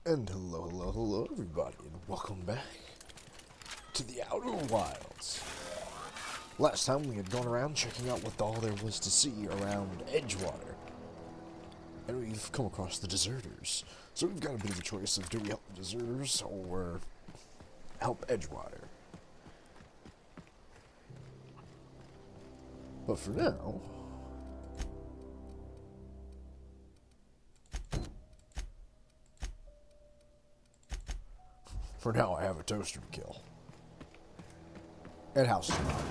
And hello everybody, and welcome back to the Outer Wilds. Last time we had gone around checking out what all there was to see around Edgewater. And we've come across the deserters. So we've got a bit of a choice of do we help the deserters or help Edgewater. But for now, I have a toaster to kill. And house to rob.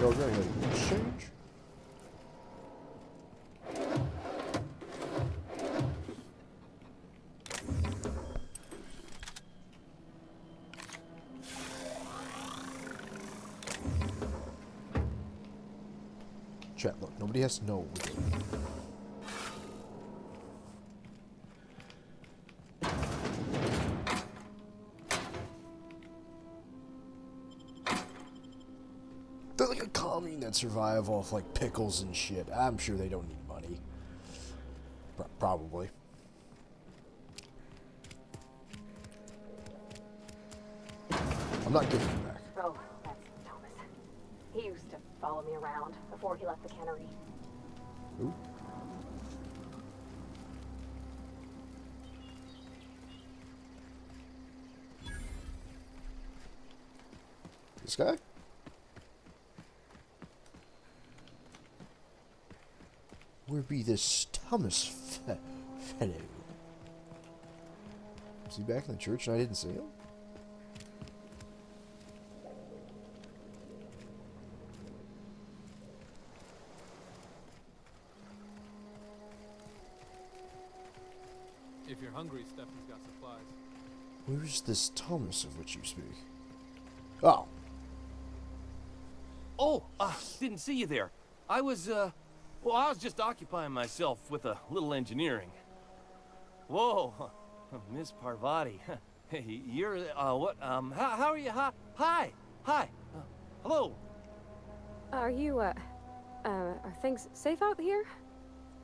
Y'all got any exchange? Chat, look, nobody has to know what we're doing. They're like a commune that survive off like pickles and shit. I'm sure they don't need money. Probably. I'm not giving it back. Oh, that's Thomas. He used to follow me around before he left the cannery. Who? This guy? Where be this Thomas fellow? Was he back in the church and I didn't see him? If you're hungry, Stephanie's got supplies. Where is this Thomas of which you speak? Oh. Oh, didn't see you there. I was just occupying myself with a little engineering. Whoa, Miss Parvati. Hey, you're, how are you? Hi. Hello. Are you, are things safe out here?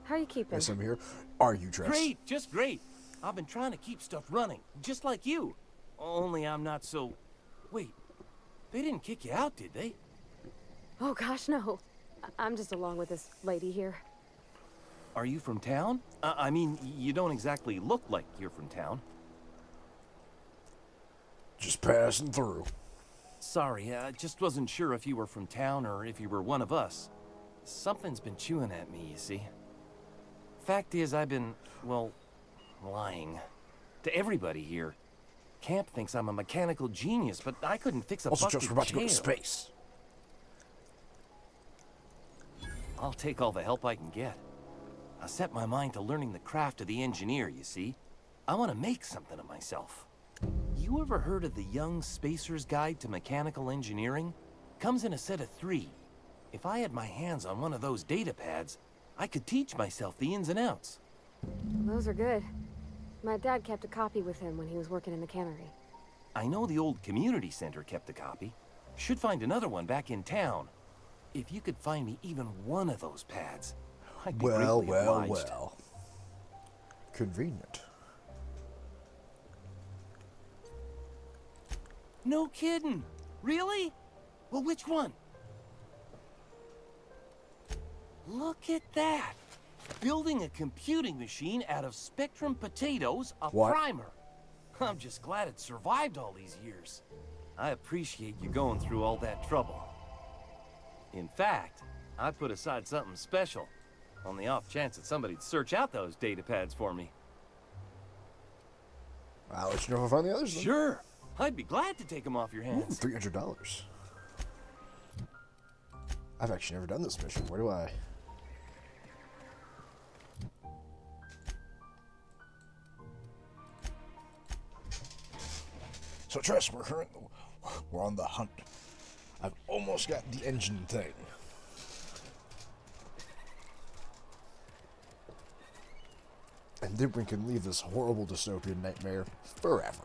How are you keeping? Yes, I'm here. Are you dressed? Great, just great. I've been trying to keep stuff running, just like you. Only I'm not so... Wait, they didn't kick you out, did they? Oh gosh, no. I'm just along with this lady here. Are you from town? I mean, you don't exactly look like you're from town. Just passing through. Sorry, I just wasn't sure if you were from town or if you were one of us. Something's been chewing at me, you see. Fact is, I've been, well, lying. To everybody here. Camp thinks I'm a mechanical genius, but I couldn't fix a Also, busted just we're about to go to chair. space. I'll take all the help I can get. I set my mind to learning the craft of the engineer, you see. I want to make something of myself. You ever heard of the Young Spacer's Guide to Mechanical Engineering? Comes in a set of 3. If I had my hands on one of those data pads, I could teach myself the ins and outs. Those are good. My dad kept a copy with him when he was working in the cannery. I know the old community center kept a copy. Should find another one back in town. If you could find me even one of those pads, I'd be greatly obliged. Well. Convenient. No kidding. Really? Well, which one? Look at that. Building a computing machine out of Spectrum potatoes, a What? primer. I'm just glad it survived all these years. I appreciate you going through all that trouble. In fact, I put aside something special on the off chance that somebody'd search out those data pads for me. I'll let you know if I find the others. Then. Sure. I'd be glad to take them off your Ooh, hands. $300. I've actually never done this mission. Where do I? So Tress, we're on the hunt. I've almost got the engine thing. And then we can leave this horrible dystopian nightmare forever.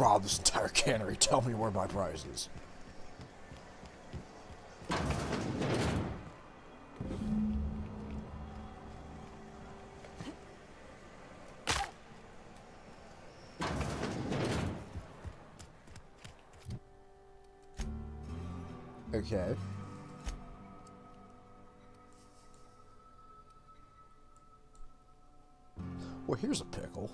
rob this entire cannery. Tell me where my prize is. Okay. Well, here's a pickle.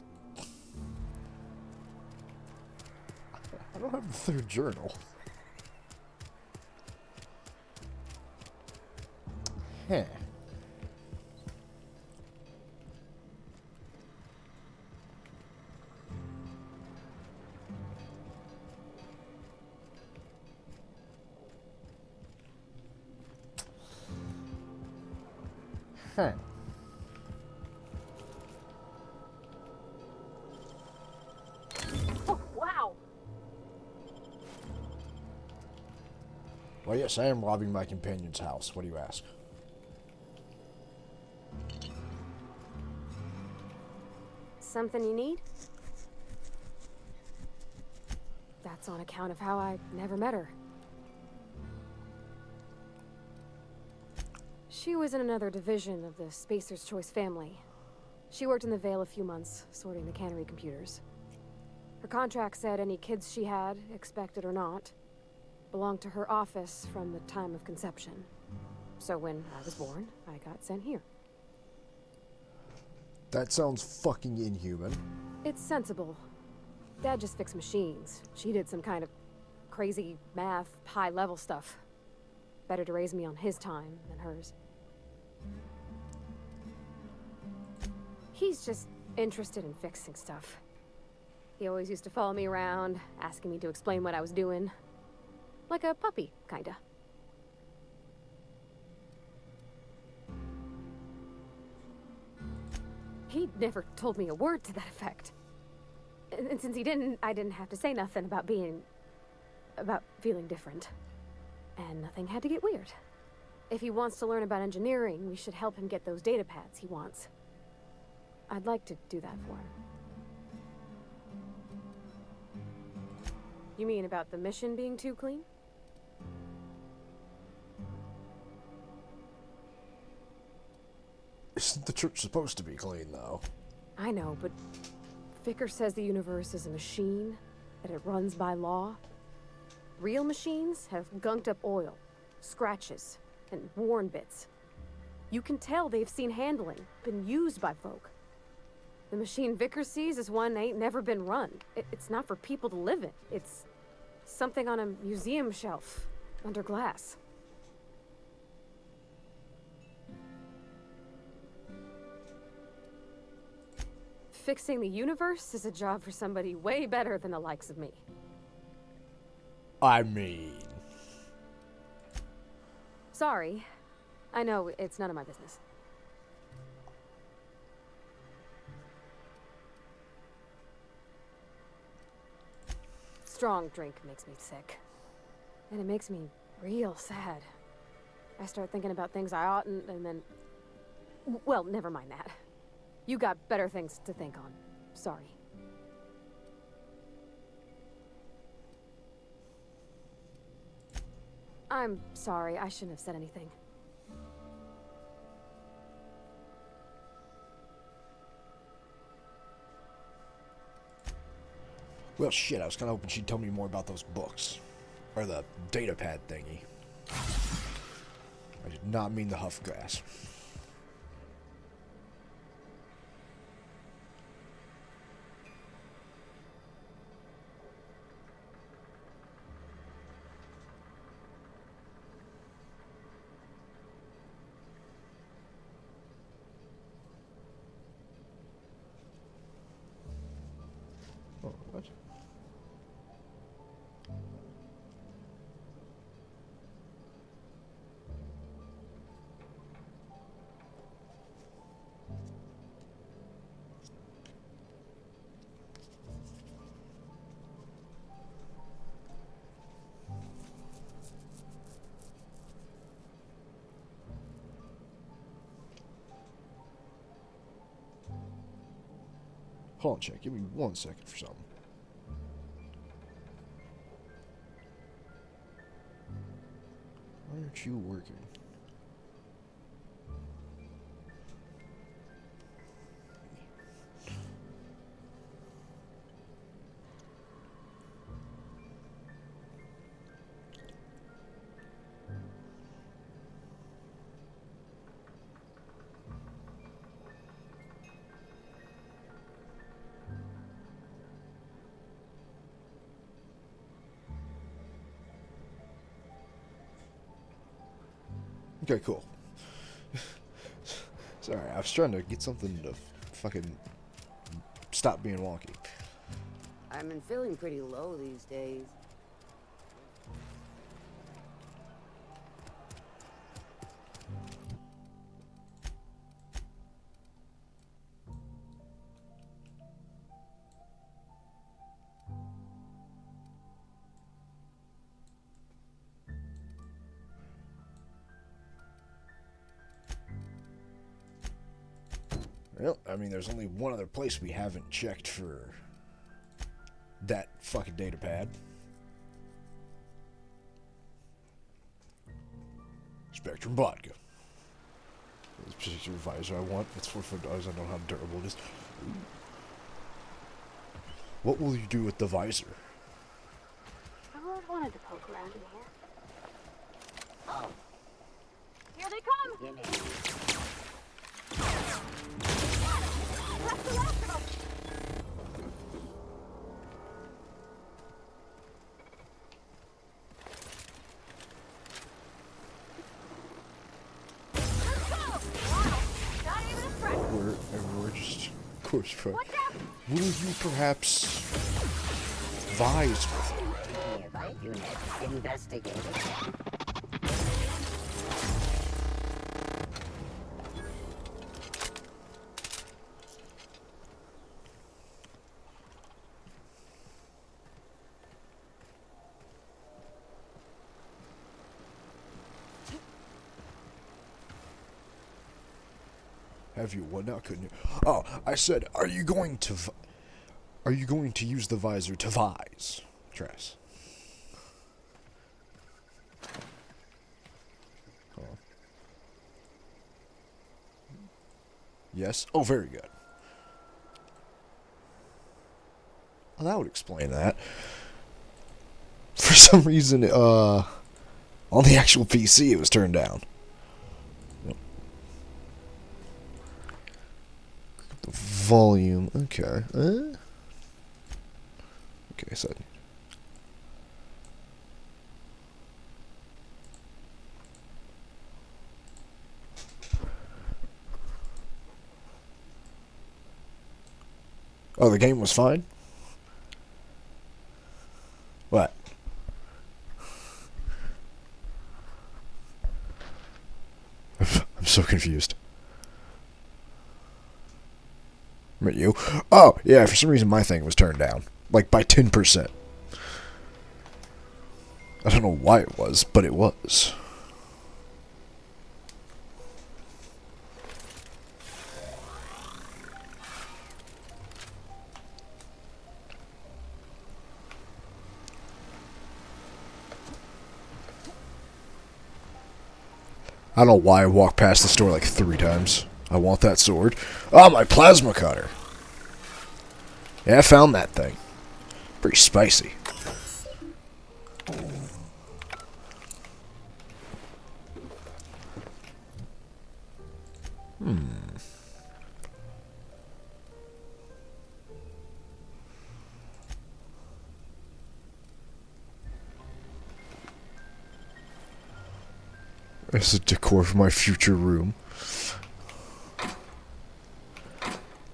I don't have the third journal. Huh. Huh. Oh, wow. Well, yes, I am robbing my companion's house. What do you ask? Something you need? That's on account of how I never met her. She was in another division of the Spacer's Choice family. She worked in the Vale a few months, sorting the cannery computers. Her contract said any kids she had, expected or not, belonged to her office from the time of conception. So when I was born, I got sent here. That sounds fucking inhuman. It's sensible. Dad just fixed machines. She did some kind of crazy math, high-level stuff. Better to raise me on his time than hers. He's just interested in fixing stuff. He always used to follow me around, asking me to explain what I was doing. Like a puppy, kinda. He never told me a word to that effect. And since he didn't, I didn't have to say nothing about feeling different. And nothing had to get weird. If he wants to learn about engineering, we should help him get those data pads he wants. I'd like to do that for him. You mean about the mission being too clean? Isn't the church supposed to be clean, though? I know, but Vickers says the universe is a machine, that it runs by law. Real machines have gunked up oil, scratches, and worn bits. You can tell they've seen handling, been used by folk. The machine Vickers sees is one ain't never been run. It's not for people to live in. It's something on a museum shelf, under glass. Fixing the universe is a job for somebody way better than the likes of me. I mean... Sorry. I know it's none of my business. Strong drink makes me sick. And it makes me real sad. I start thinking about things I oughtn't, and then... Well, never mind that. You got better things to think on. Sorry. I'm sorry. I shouldn't have said anything. Well, shit, I was kind of hoping she'd tell me more about those books. Or the data pad thingy. I did not mean the huff grass. Oh, what? Hold on, check. Give me 1 second for something. aren't you working? Okay, cool. Sorry, I was trying to get something to fucking stop being wonky. I've been feeling pretty low these days. Well, I mean, there's only one other place we haven't checked for that fucking data pad. Spectrum Vodka. This particular visor I want. It's $45. I don't know how durable it is. What will you do with the visor? I've always wanted to poke around in here. Oh, Here they come! you know. That's the last of them! Let's go! Wow, not even a scratch. We're just, of course, Watch out! will you perhaps vise with it? Nearby units investigating. Have you what now? Couldn't you? Oh, I said, are you going to use the visor to vise, Tress? Oh. Yes. Oh, very good. Well, that would explain that. For some reason, on the actual PC, it was turned down. Volume, okay. Okay, so. Oh, the game was fine? What? I'm so confused. You? Oh, yeah, for some reason my thing was turned down. Like, by 10%. I don't know why it was, but it was. I don't know why I walked past the store like 3 times. I want that sword. Oh, my plasma cutter. Yeah, I found that thing. Pretty spicy. This is decor for my future room.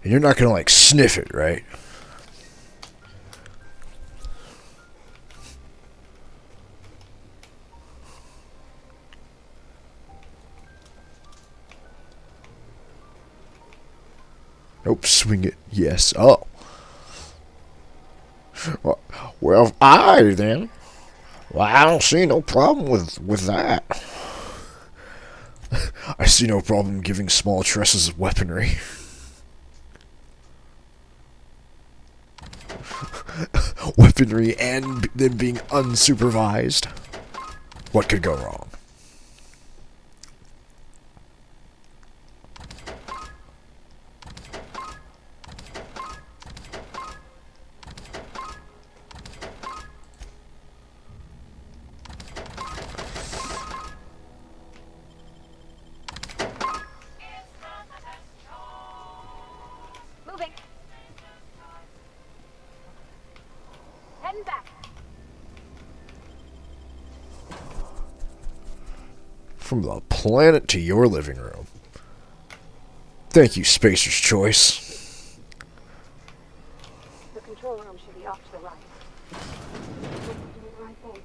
And you're not gonna, like, sniff it, right? Nope, swing it. Yes. Oh. Well, aye, then. Well, I don't see no problem with that. I see no problem giving small tresses weaponry. Weaponry and them being unsupervised. What could go wrong? From the planet to your living room. Thank you, Spacer's Choice. The control room should be off to the right. Hope we're doing the right thing.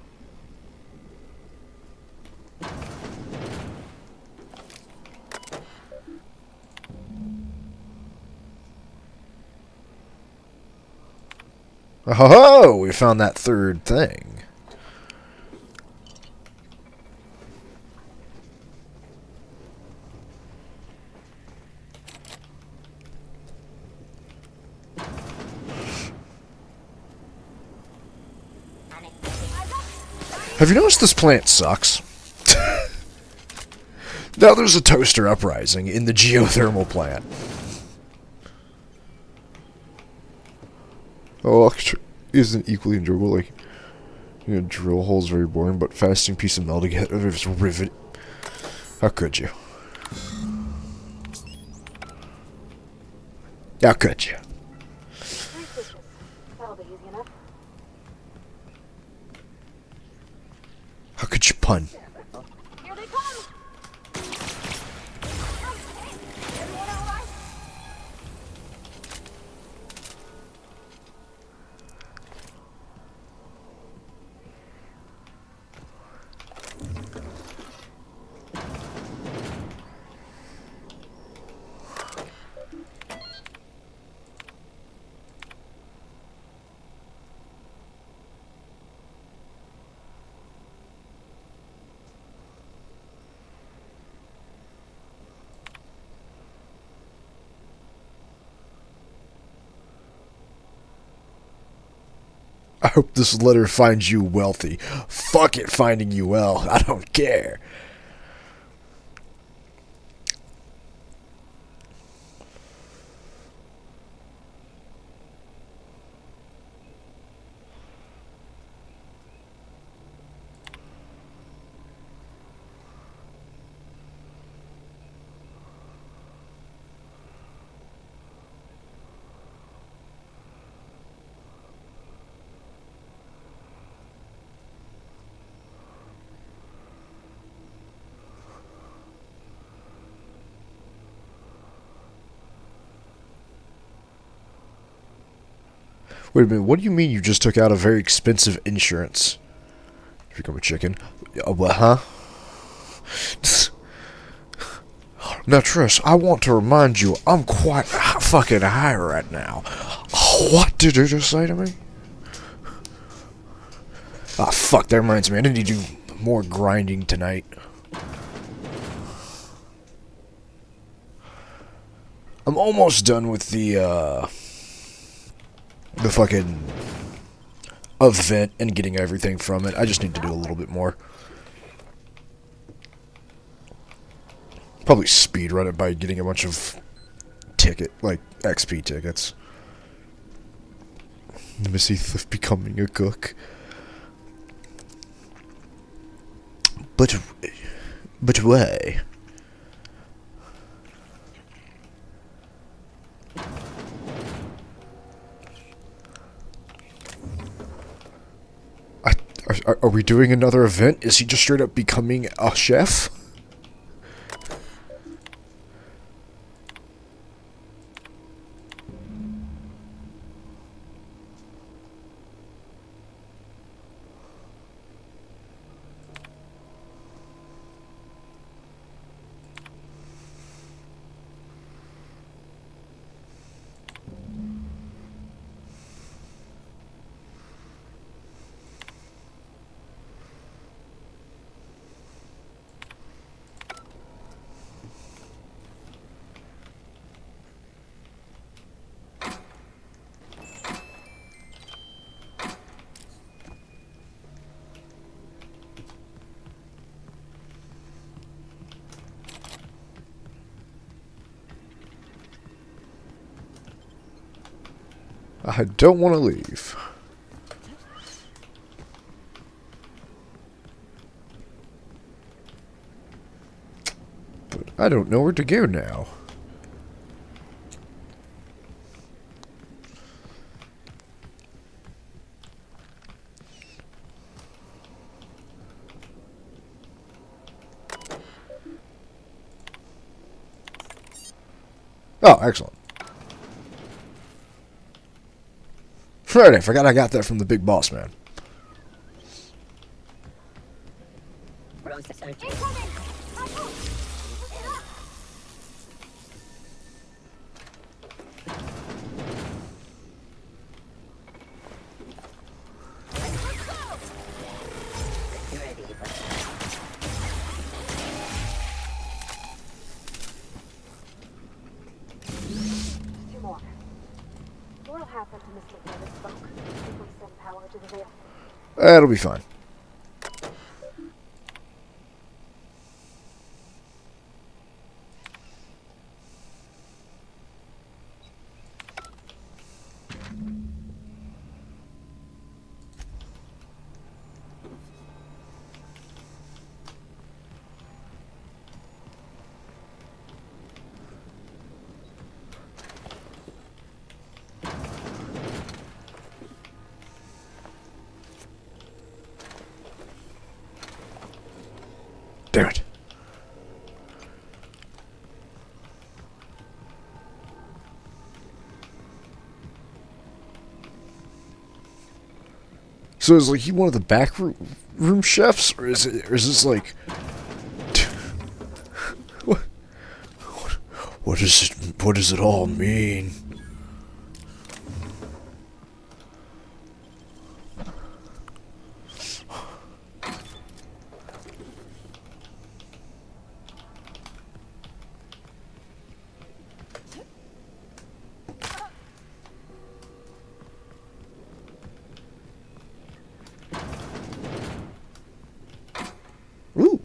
Oh, we found that third thing. Have you noticed this plant sucks? Now there's a toaster uprising in the geothermal plant. Oh, electric isn't equally enjoyable. Like, you know, drill holes very boring, but fasting piece of metal to get rid of its rivet. How could you? How could you? 3 switches. That'll be easy enough. How could you pun? Here they come! Everyone all right? I hope this letter finds you wealthy. Fuck it finding you well. I don't care. Wait a minute, what do you mean you just took out a very expensive insurance? Become a chicken. What, huh? Now, Trish, I want to remind you, I'm quite fucking high right now. What did you just say to me? Ah, fuck, that reminds me, I need to do more grinding tonight. I'm almost done with the fucking event and getting everything from it. I just need to do a little bit more. Probably speedrun it by getting a bunch of XP tickets. Missy becoming a cook. But why? Are we doing another event? Is he just straight up becoming a chef? I don't want to leave. But I don't know where to go now. Oh, excellent. Right, I forgot I got that from the big boss man. Two more. What'll happen to Mr. David Spoke if we send power to the Veil? That'll be fine. Damn it. So is like he one of the back room chefs, or is this like what does it all mean? Ooh,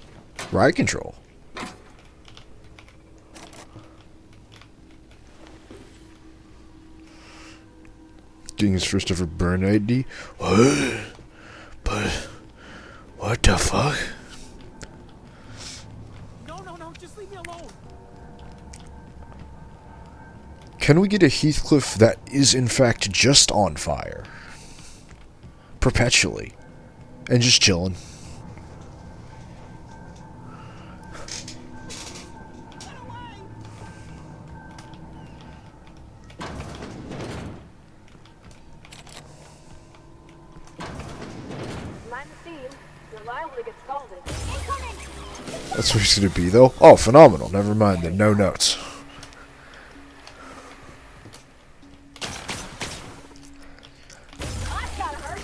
ride control. Getting his first ever burn ID. What? But what the fuck? No, just leave me alone. Can we get a Heathcliff that is in fact just on fire? Perpetually. And just chilling. Mind the steam. You're liable to get scalded. That's what he's gonna be though. Oh, phenomenal. Never mind then. No notes. That's gotta hurt.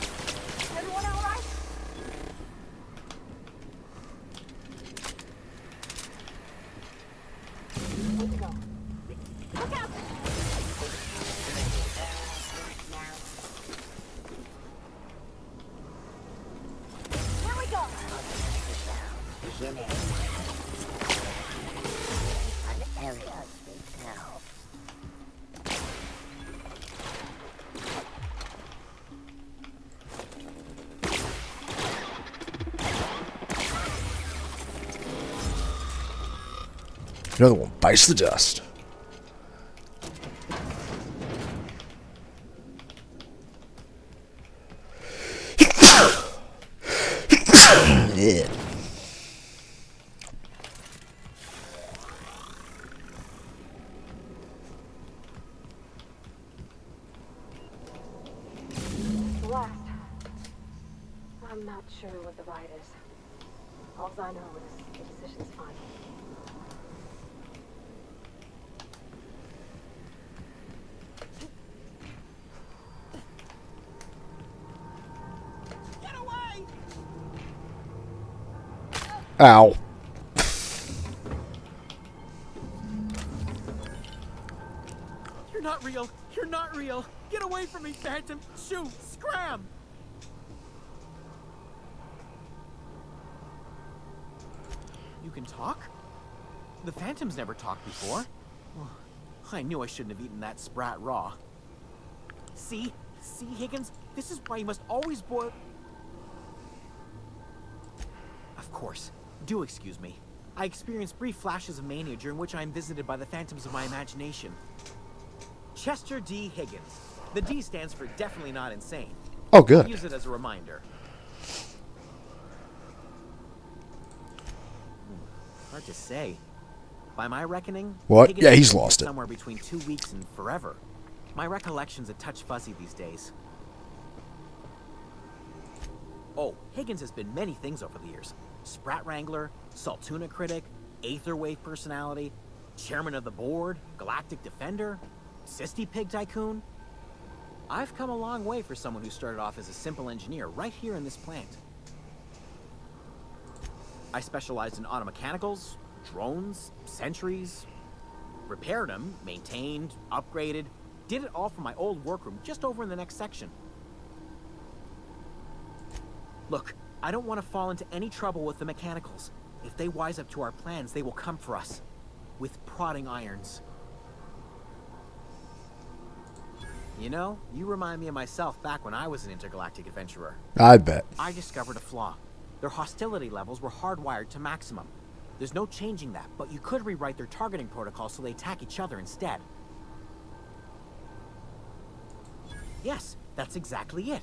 Everyone all right? Way to go. Look out! Here we go. Another one bites the dust. Yeah. The last. I'm not sure what the ride is. All I know is the decision's final. Ow. You're not real. You're not real. Get away from me, Phantom. Shoot. Scram. You can talk? The Phantoms never talked before. Well, I knew I shouldn't have eaten that sprat raw. See, Higgins? This is why you must always boil... Of course. Do excuse me. I experience brief flashes of mania during which I am visited by the phantoms of my imagination. Chester D. Higgins. The D stands for definitely not insane. Oh, good. Use it as a reminder. Hard to say. By my reckoning, What? Higgins Yeah, has he's been lost it. somewhere between 2 weeks and forever. My recollection's a touch fuzzy these days. Oh, Higgins has been many things over the years. Sprat Wrangler, Saltuna critic, Aetherwave personality, chairman of the board, galactic defender, Sisty Pig tycoon. I've come a long way for someone who started off as a simple engineer right here in this plant. I specialized in automechanicals, drones, sentries, repaired them, maintained, upgraded, did it all from my old workroom just over in the next section. Look, I don't want to fall into any trouble with the mechanicals. If they wise up to our plans, they will come for us. With prodding irons. You know, you remind me of myself back when I was an intergalactic adventurer. I bet. I discovered a flaw. Their hostility levels were hardwired to maximum. There's no changing that, but you could rewrite their targeting protocol so they attack each other instead. Yes, that's exactly it.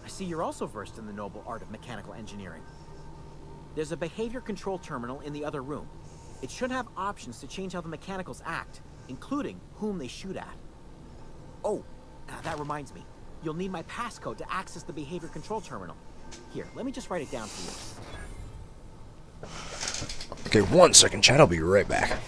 I see you're also versed in the noble art of mechanical engineering. There's a behavior control terminal in the other room. It should have options to change how the mechanicals act, including whom they shoot at. Oh, that reminds me. You'll need my passcode to access the behavior control terminal. Here, let me just write it down for you. Okay, 1 second, chat. I'll be right back.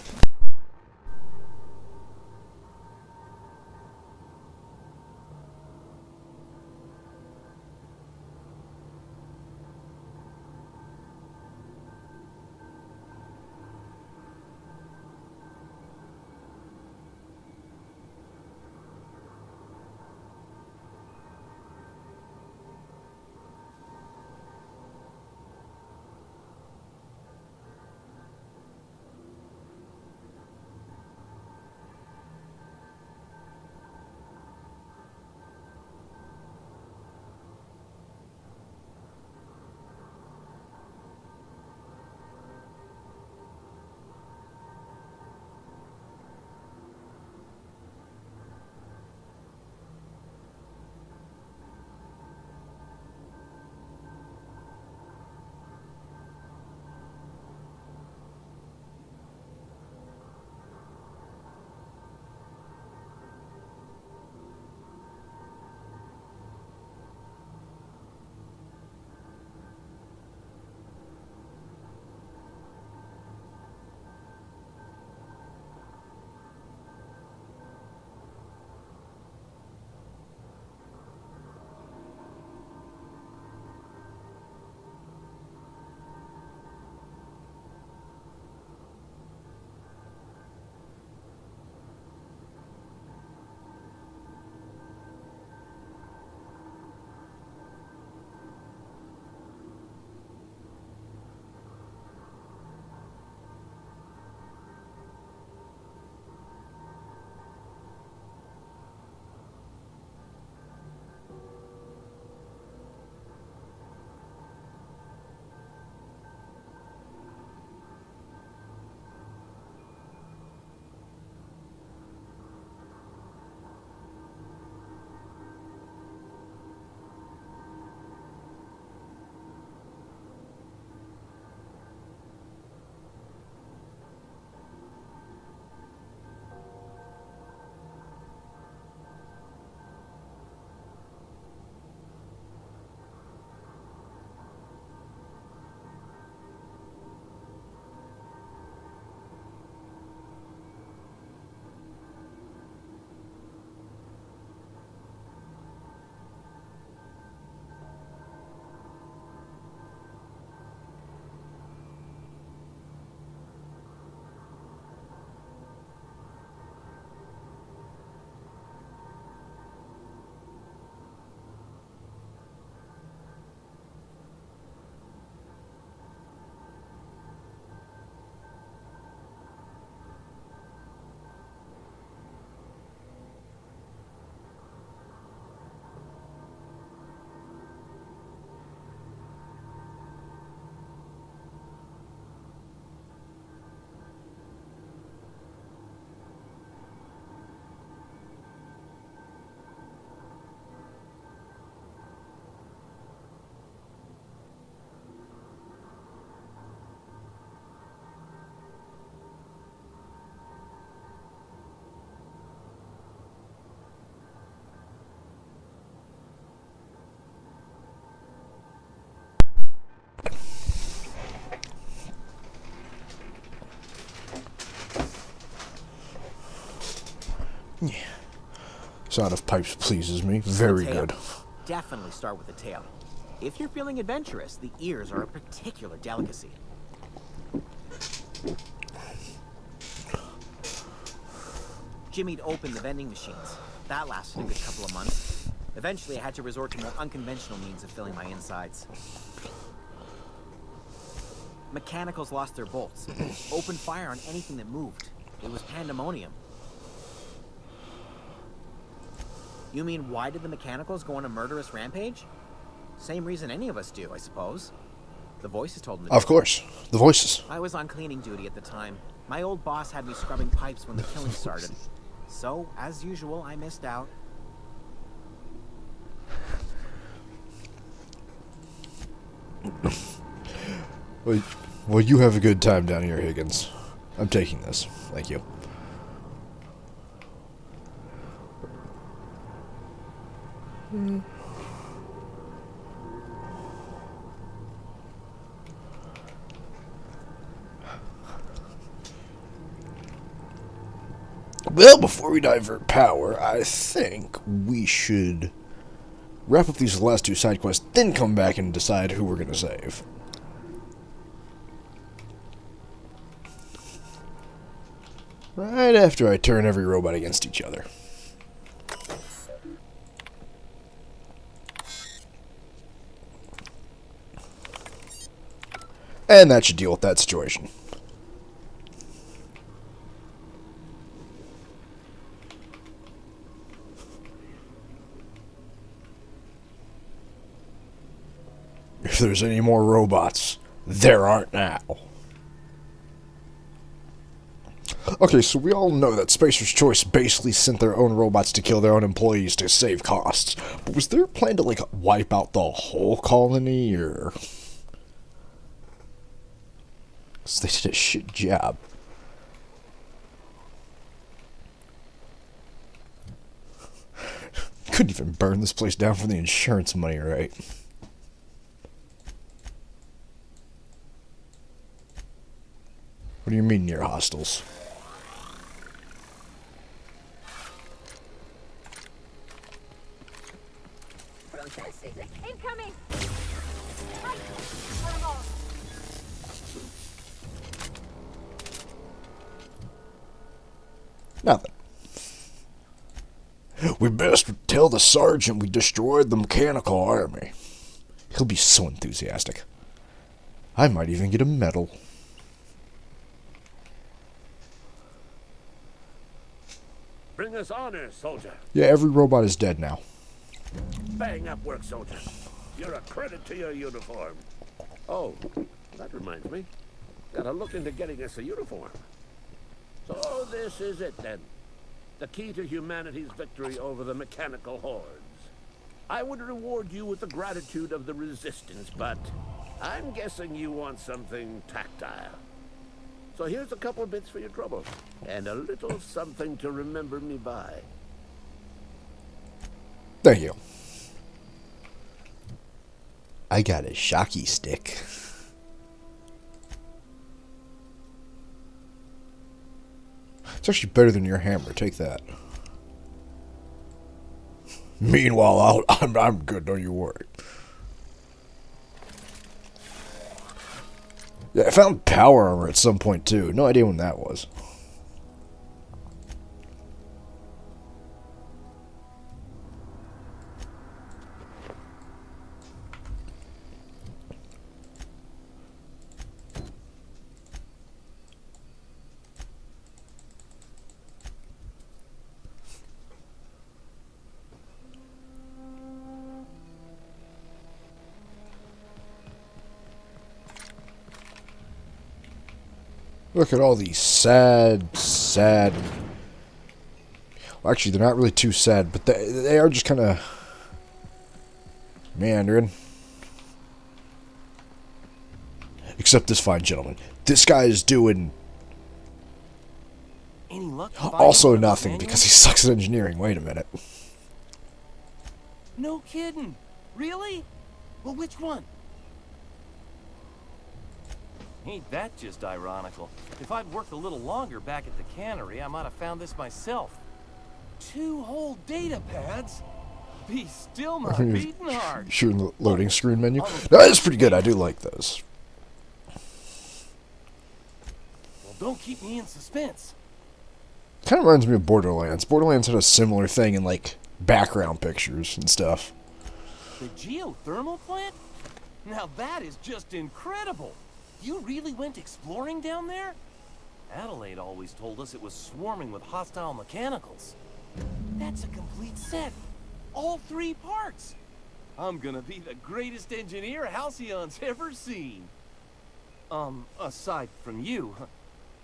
Sound of pipes pleases me. Very The tail. good. Definitely start with the tail. If you're feeling adventurous, the ears are a particular delicacy. Jimmy'd opened the vending machines. That lasted a good couple of months. Eventually, I had to resort to more unconventional means of filling my insides. Mechanicals lost their bolts. Opened fire on anything that moved. It was pandemonium. You mean, why did the mechanicals go on a murderous rampage? Same reason any of us do, I suppose. The voices told them to Of do it. course. The voices. I was on cleaning duty at the time. My old boss had me scrubbing pipes when the killing started. So, as usual, I missed out. Well, you have a good time down here, Higgins. I'm taking this. Thank you. Well, before we divert power, I think we should wrap up these last two side quests, then come back and decide who we're going to save. Right after I turn every robot against each other. And that should deal with that situation. If there's any more robots, there aren't now. Okay, so we all know that Spacer's Choice basically sent their own robots to kill their own employees to save costs. But was their plan to, like, wipe out the whole colony, or... 'Cause they did a shit job. Couldn't even burn this place down for the insurance money, right? What do you mean near hostiles? Incoming! Nothing. We best tell the sergeant we destroyed the mechanical army. He'll be so enthusiastic. I might even get a medal. Bring us honor, soldier. Yeah, every robot is dead now. Bang up work, soldier. You're a credit to your uniform. Oh, that reminds me. Gotta look into getting us a uniform. So this is it then. The key to humanity's victory over the mechanical hordes. I would reward you with the gratitude of the resistance, but I'm guessing you want something tactile. So here's a couple of bits for your trouble, and a little something to remember me by. Thank you. I got a shocky stick. It's actually better than your hammer. Take that. Meanwhile, I'm good. Don't you worry. Yeah, I found power armor at some point too. No idea when that was. Look at all these sad... Well, actually, they're not really too sad, but they are just kind of meandering. Except this fine gentleman. This guy is doing Any luck finding also one of those nothing manuals? because he sucks at engineering. Wait a minute. No kidding. Really? Well, which one? Ain't that just ironical? If I'd worked a little longer back at the cannery, I might have found this myself. 2 whole data pads? Be still my beating heart. Sure, in the loading screen menu. No, that's pretty good. I do like those. Well, don't keep me in suspense. Kind of reminds me of Borderlands. Borderlands had a similar thing in like background pictures and stuff. The geothermal plant? Now that is just incredible. You really went exploring down there? Adelaide always told us it was swarming with hostile mechanicals. That's a complete set. All 3 parts. I'm gonna be the greatest engineer Halcyon's ever seen. Aside from you,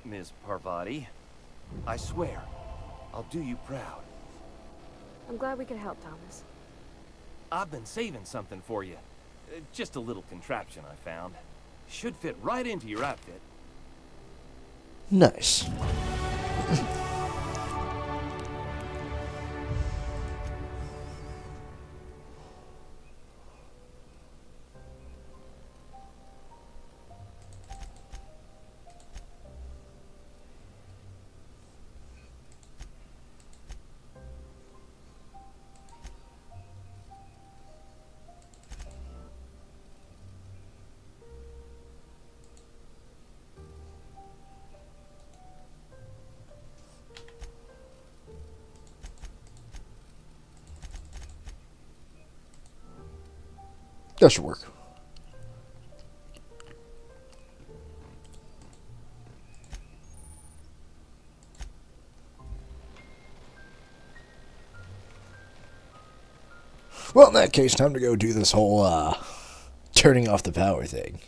Ms. Parvati. I swear, I'll do you proud. I'm glad we could help, Thomas. I've been saving something for you. Just a little contraption I found. Should fit right into your outfit. Nice. That should work. Well, in that case, time to go do this whole, turning off the power thing.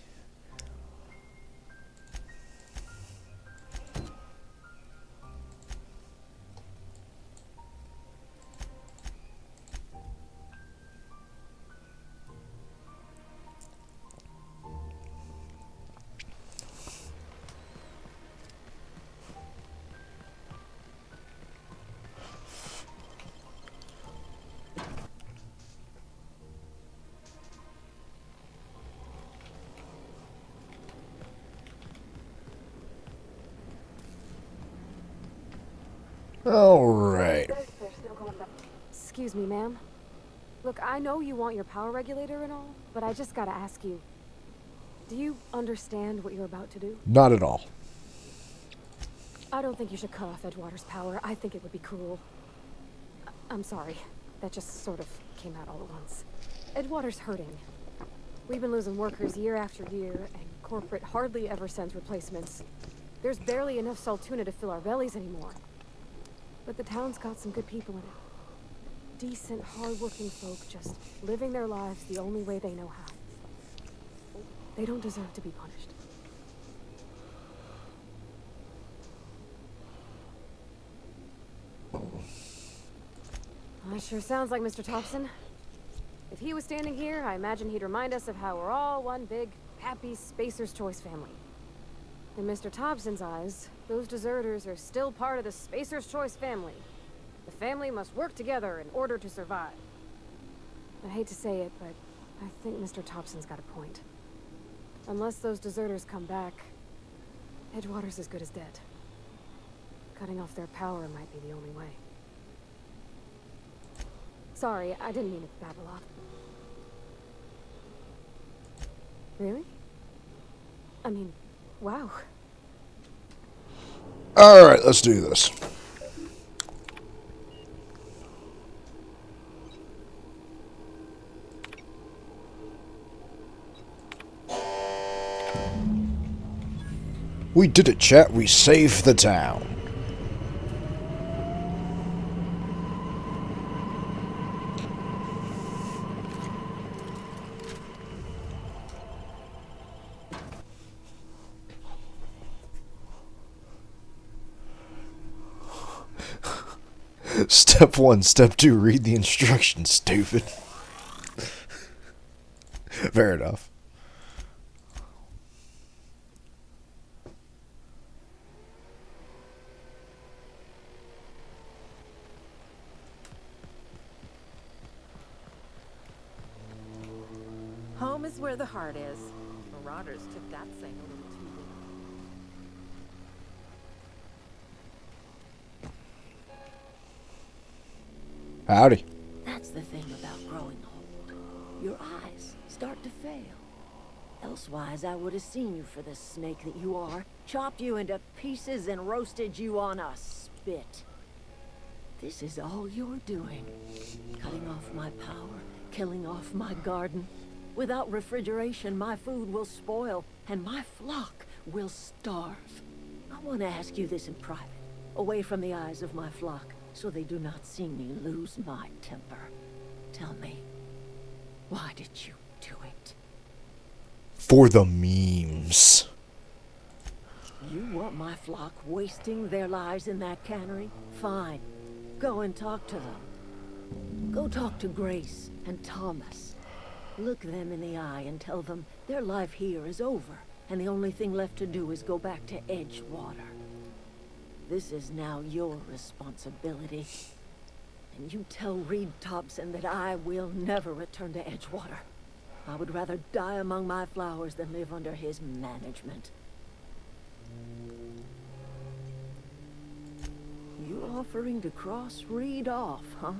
Alright. Excuse me, ma'am. Look, I know you want your power regulator and all, but I just gotta ask you. Do you understand what you're about to do? Not at all. I don't think you should cut off Edgewater's power. I think it would be cruel. I'm sorry. That just sort of came out all at once. Edgewater's hurting. We've been losing workers year after year, and corporate hardly ever sends replacements. There's barely enough Saltuna to fill our bellies anymore. But the town's got some good people in it. Decent, hard-working folk just living their lives the only way they know how. They don't deserve to be punished. That sure sounds like Mr. Thompson. If he was standing here, I imagine he'd remind us of how we're all one big, happy Spacer's Choice family. In Mr. Thompson's eyes, those deserters are still part of the Spacer's Choice family. The family must work together in order to survive. I hate to say it, but I think Mr. Thompson's got a point. Unless those deserters come back, Edgewater's as good as dead. Cutting off their power might be the only way. Sorry, I didn't mean to babble on. Really? I mean, wow. Alright, let's do this. We did it, chat. We saved the town. Step 1, Step 2, read the instructions, stupid. Fair enough. Home is where the heart is. Marauders took that saying a little too literally. Howdy. That's the thing about growing old. Your eyes start to fail. Elsewise, I would have seen you for the snake that you are, chopped you into pieces and roasted you on a spit. This is all you're doing. Cutting off my power, killing off my garden. Without refrigeration, my food will spoil, and my flock will starve. I want to ask you this in private, away from the eyes of my flock, so they do not see me lose my temper. Tell me, why did you do it? For the memes. You want my flock wasting their lives in that cannery? Fine. Go and talk to them. Go talk to Grace and Thomas. Look them in the eye and tell them their life here is over, and the only thing left to do is go back to Edgewater. This is now your responsibility. And you tell Reed Thompson that I will never return to Edgewater. I would rather die among my flowers than live under his management. You offering to cross Reed off, huh?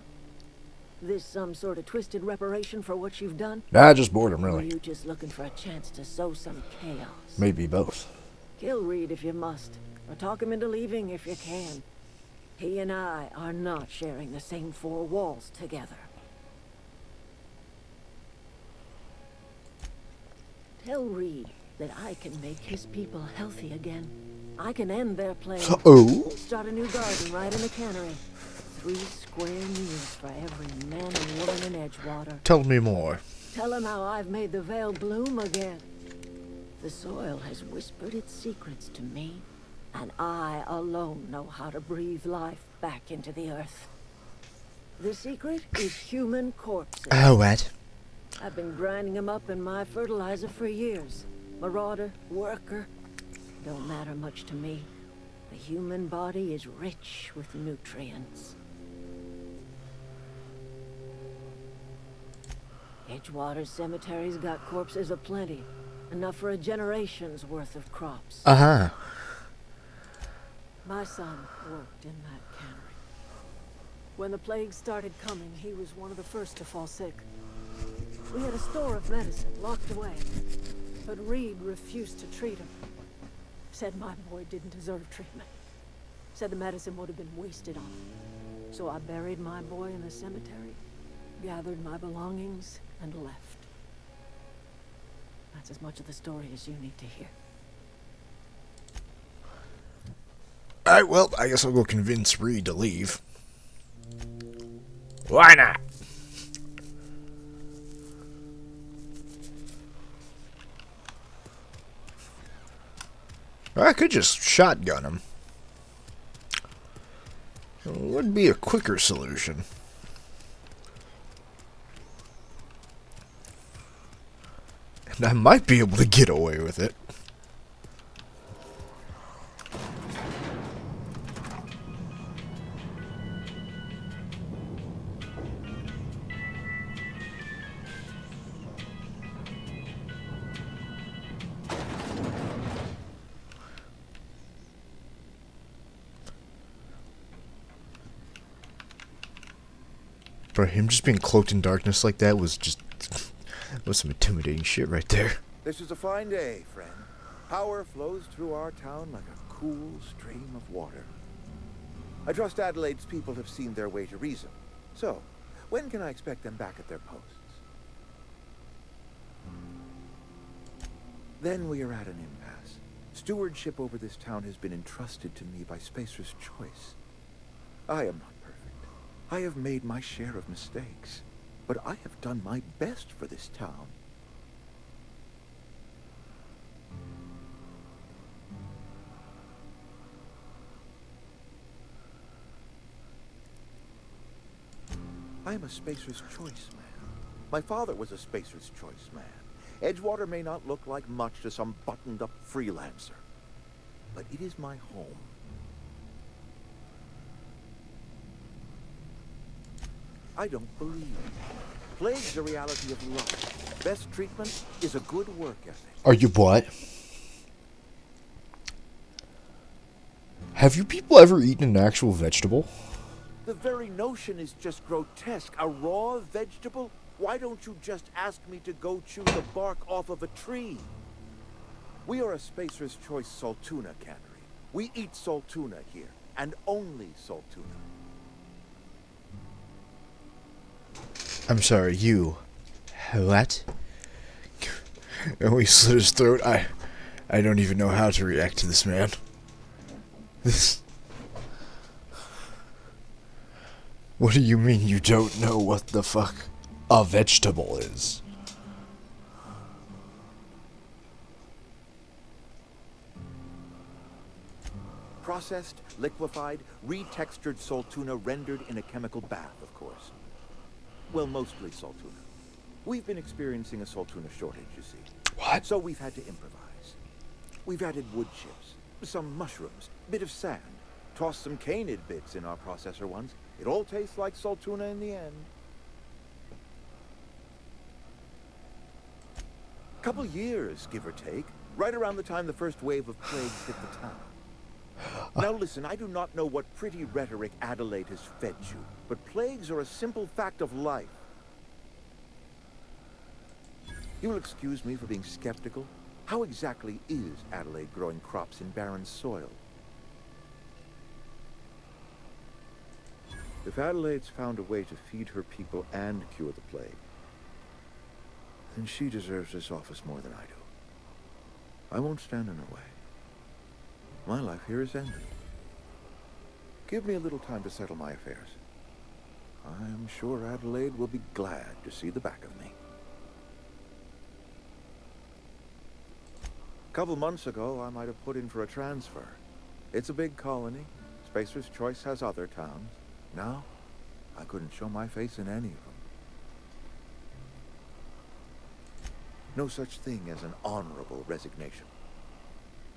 This some sort of twisted reparation for what you've done? Nah, just boredom, Or are really. you just looking for a chance to sow some chaos? Maybe both. Kill Reed if you must, or talk him into leaving if you can. He and I are not sharing the same four walls together. Tell Reed that I can make his people healthy again. I can end their plague. Oh? Start a new garden right in the cannery. 3 square meals for every man and woman in Edgewater. Tell me more. Tell him how I've made the Vale bloom again. The soil has whispered its secrets to me, and I alone know how to breathe life back into the earth. The secret is human corpses. Oh, what? I've been grinding them up in my fertilizer for years. Marauder, worker, don't matter much to me. The human body is rich with nutrients. Edgewater Cemetery's got corpses aplenty. Enough for a generation's worth of crops. Uh-huh. My son worked in that cannery. When the plague started coming, he was one of the first to fall sick. We had a store of medicine locked away, but Reed refused to treat him. Said my boy didn't deserve treatment. Said the medicine would have been wasted on him. So I buried my boy in the cemetery, gathered my belongings, and left. That's as much of the story as you need to hear. Alright, well, I guess I'll go convince Reed to leave. Why not? I could just shotgun him. It would be a quicker solution. And I might be able to get away with it. Bro, him just being cloaked in darkness like that was just... was some intimidating shit right there. This is a fine day, friend. Power flows through our town like a cool stream of water. I trust Adelaide's people have seen their way to reason. So, when can I expect them back at their posts? Then we are at an impasse. Stewardship over this town has been entrusted to me by Spacer's Choice. I am not perfect. I have made my share of mistakes, but I have done my best for this town. I am a Spacer's Choice man. My father was a Spacer's Choice man. Edgewater may not look like much to some buttoned-up freelancer, but it is my home. I don't believe it. Plague's a reality of life. Best treatment is a good work ethic. Are you what? Have you people ever eaten an actual vegetable? The very notion is just grotesque. A raw vegetable? Why don't you just ask me to go chew the bark off of a tree? We are a Spacer's Choice Saltuna cannery. We eat saltuna here, and only saltuna. I'm sorry, you. What? And we slit his throat. I don't even know how to react to this man. This. What do you mean you don't know what the fuck a vegetable is? Processed, liquefied, retextured saltuna rendered in a chemical bath, of course. Well, mostly saltuna. We've been experiencing a saltuna shortage, you see. What? So we've had to improvise. We've added wood chips, some mushrooms, bit of sand, tossed some canid bits in our processor once. It all tastes like saltuna in the end. Couple years, give or take, right around the time the first wave of plagues hit the town. Now listen, I do not know what pretty rhetoric Adelaide has fed you, but plagues are a simple fact of life. You will excuse me for being skeptical. How exactly is Adelaide growing crops in barren soil? If Adelaide's found a way to feed her people and cure the plague, then she deserves this office more than I do. I won't stand in her way. My life here is ended. Give me a little time to settle my affairs. I'm sure Adelaide will be glad to see the back of me. A couple months ago, I might have put in for a transfer. It's a big colony. Spacer's Choice has other towns. Now, I couldn't show my face in any of them. No such thing as an honorable resignation.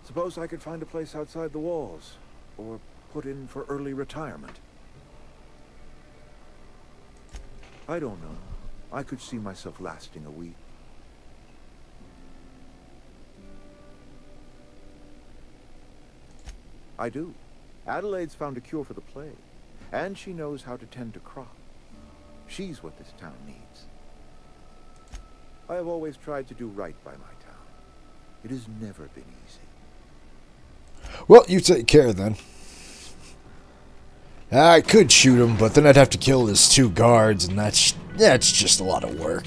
Suppose I could find a place outside the walls, or put in for early retirement. I don't know. I could see myself lasting a week. I do. Adelaide's found a cure for the plague, and she knows how to tend to crop. She's what this town needs. I have always tried to do right by my town. It has never been easy. Well, you take care then. I could shoot him, but then I'd have to kill his 2 guards, and that's just a lot of work.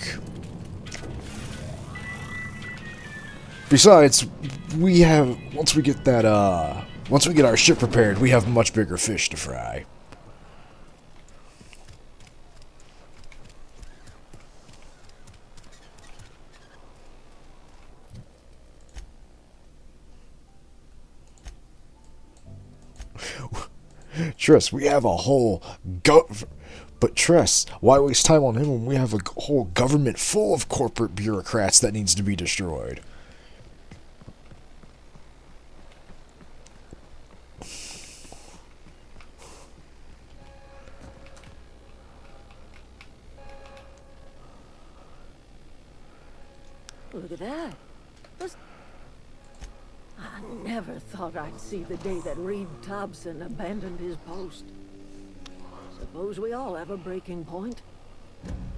Besides, once we get our ship prepared, we have much bigger fish to fry. Tress, we have a whole But Tress, why waste time on him when we have a whole government full of corporate bureaucrats that needs to be destroyed? Look at that. I never thought I'd see the day that Reed Thompson abandoned his post. Suppose we all have a breaking point.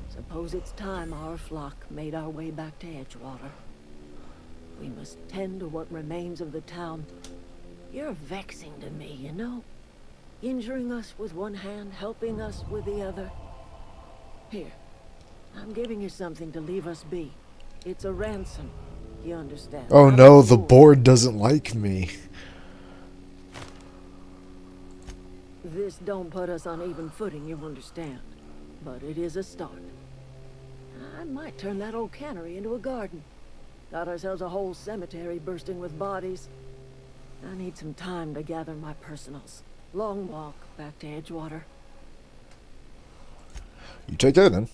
Suppose it's time our flock made our way back to Edgewater. We must tend to what remains of the town. You're vexing to me, you know? Injuring us with one hand, helping us with the other. Here, I'm giving you something to leave us be. It's a ransom. You understand? Oh no, the board doesn't like me. This don't put us on even footing, you understand. But it is a start. I might turn that old cannery into a garden. Got ourselves a whole cemetery bursting with bodies. I need some time to gather my personals. Long walk back to Edgewater. You take care then.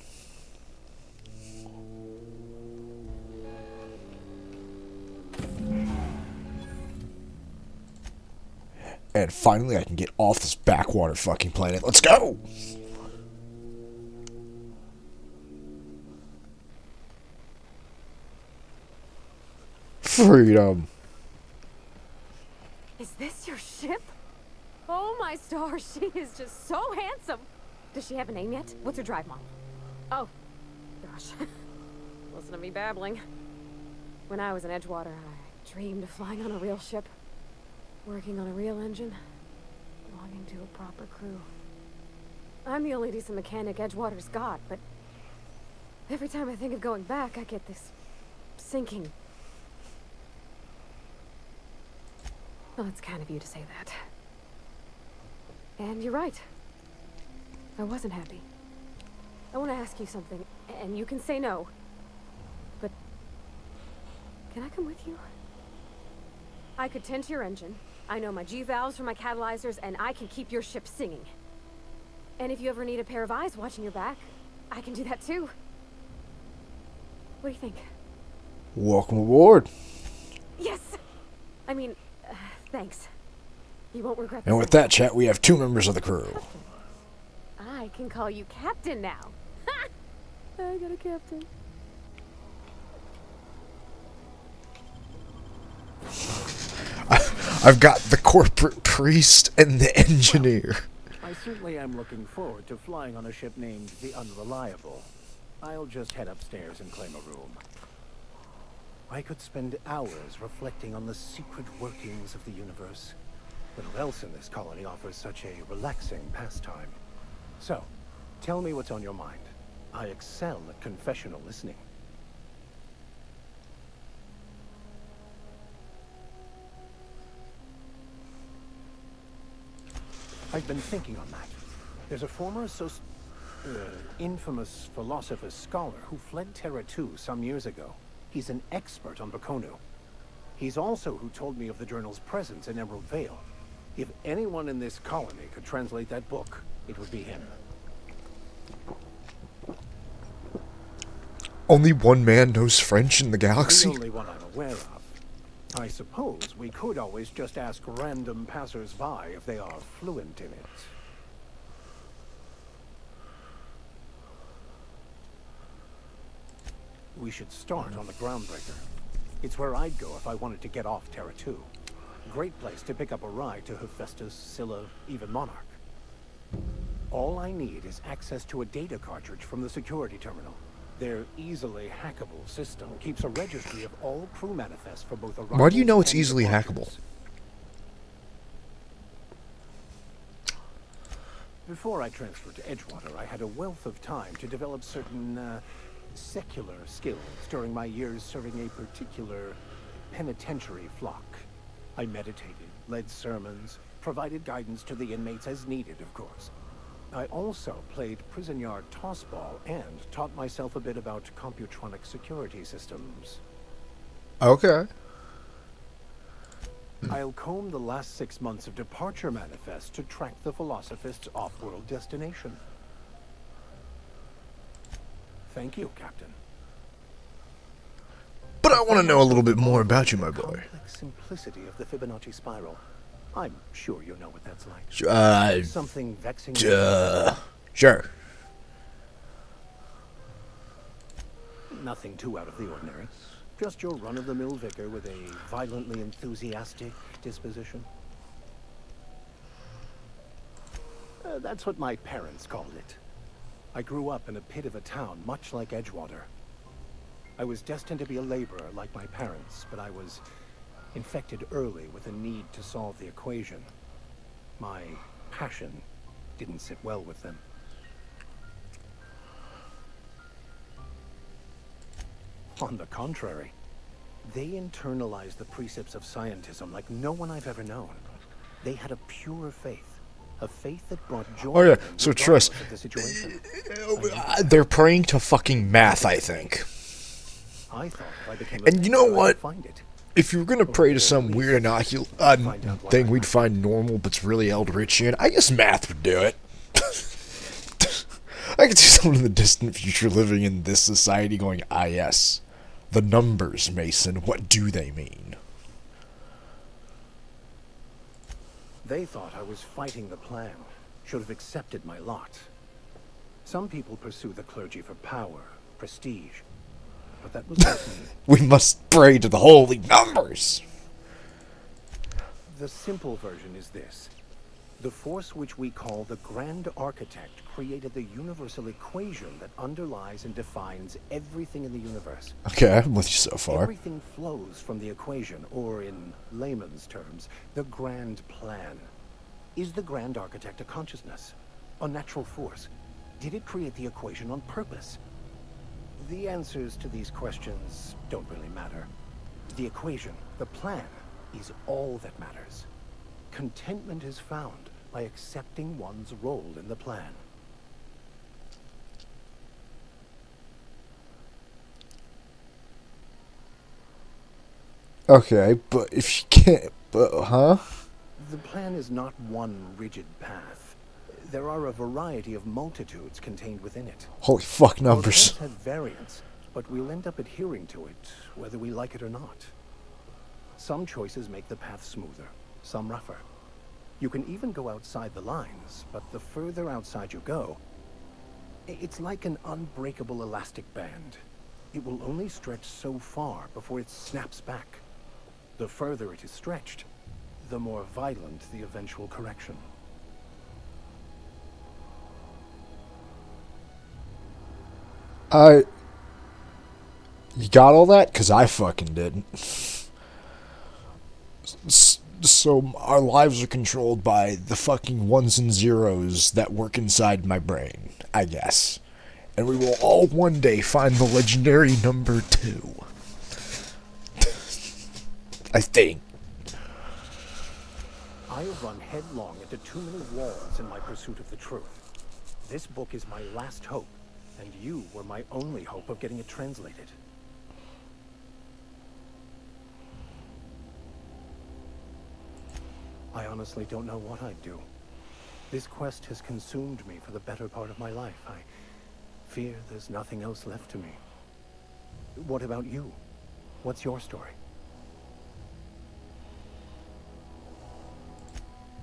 And finally, I can get off this backwater fucking planet. Let's go! Freedom. Is this your ship? Oh my stars, she is just so handsome. Does she have a name yet? What's her drive model? Oh, gosh. Listen to me babbling. When I was in Edgewater, I dreamed of flying on a real ship, working on a real engine, belonging to a proper crew. I'm the only decent mechanic Edgewater's got, but every time I think of going back, I get this sinking. Well, it's kind of you to say that. And you're right. I wasn't happy. I want to ask you something, and you can say no. But can I come with you? I could tend to your engine. I know my G-valves for my catalyzers, and I can keep your ship singing. And if you ever need a pair of eyes watching your back, I can do that too. What do you think? Welcome aboard. Yes! I mean, thanks. You won't regret this. And with that, chat, we have 2 members of the crew. I can call you Captain now. Ha! I got a captain. I've got the corporate priest and the engineer. I certainly am looking forward to flying on a ship named the Unreliable. I'll just head upstairs and claim a room. I could spend hours reflecting on the secret workings of the universe. Little else in this colony offers such a relaxing pastime. So, tell me what's on your mind. I excel at confessional listening. I've been thinking on that. There's a former infamous philosopher scholar who fled Terra 2 some years ago. He's an expert on Bakonu. He's also who told me of the journal's presence in Emerald Vale. If anyone in this colony could translate that book, it would be him. Only one man knows French in the galaxy? The only one I'm aware of. I suppose we could always just ask random passers-by if they are fluent in it. We should start on the Groundbreaker. It's where I'd go if I wanted to get off Terra 2. Great place to pick up a ride to Hephaestus, Scylla, even Monarch. All I need is access to a data cartridge from the security terminal. Their easily hackable system keeps a registry of all crew manifests for both arrivals. Why do you know it's and easily departures. hackable? Before I transferred to Edgewater, I had a wealth of time to develop certain secular skills during my years serving a particular penitentiary flock. I meditated, led sermons, provided guidance to the inmates as needed, of course. I also played prison yard tossball and taught myself a bit about computronic security systems. Okay. I'll comb the last 6 months of departure manifest to track the Philosophist's off-world destination. Thank you, Captain. But I want to know a little bit more about you, my boy. Complex simplicity of the Fibonacci spiral. I'm sure you know what that's like. Something vexing. Sure. Nothing too out of the ordinary. Just your run-of-the-mill vicar with a violently enthusiastic disposition. That's what my parents called it. I grew up in a pit of a town, much like Edgewater. I was destined to be a laborer like my parents, but I was infected early with a need to solve the equation. My passion didn't sit well with them. On the contrary, they internalized the precepts of scientism like no one I've ever known. They had a pure faith, a faith that brought joy. Oh yeah, to them so Triss, regardless of the situation. they're praying to fucking math, I think. I thought if I became a And you know thinker, I'd what? find it. If you were gonna pray to some weird thing we'd find normal but's really Eldritchian, I guess math would do it. I could see someone in the distant future living in this society going, ah yes, the numbers, Mason, what do they mean? They thought I was fighting the plan, should have accepted my lot. Some people pursue the clergy for power, prestige, but that was not me. We must pray to the holy numbers! The simple version is this. The force which we call the Grand Architect created the universal equation that underlies and defines everything in the universe. Okay, I'm with you so far. Everything flows from the equation, or in layman's terms, the grand plan. Is the Grand Architect a consciousness? A natural force? Did it create the equation on purpose? The answers to these questions don't really matter. The equation, the plan, is all that matters. Contentment is found by accepting one's role in the plan. Okay, but if you can't, huh? The plan is not one rigid path. There are a variety of multitudes contained within it. Holy fuck Our numbers. paths have variance, but we'll end up adhering to it, whether we like it or not. Some choices make the path smoother, some rougher. You can even go outside the lines, but the further outside you go, it's like an unbreakable elastic band. It will only stretch so far before it snaps back. The further it is stretched, the more violent the eventual correction. You got all that? Because I fucking didn't. So our lives are controlled by the fucking ones and zeros that work inside my brain, I guess. And we will all one day find the legendary number 2. I think. I have run headlong into too many walls in my pursuit of the truth. This book is my last hope, and you were my only hope of getting it translated. I honestly don't know what I'd do. This quest has consumed me for the better part of my life. I fear there's nothing else left to me. What about you? What's your story?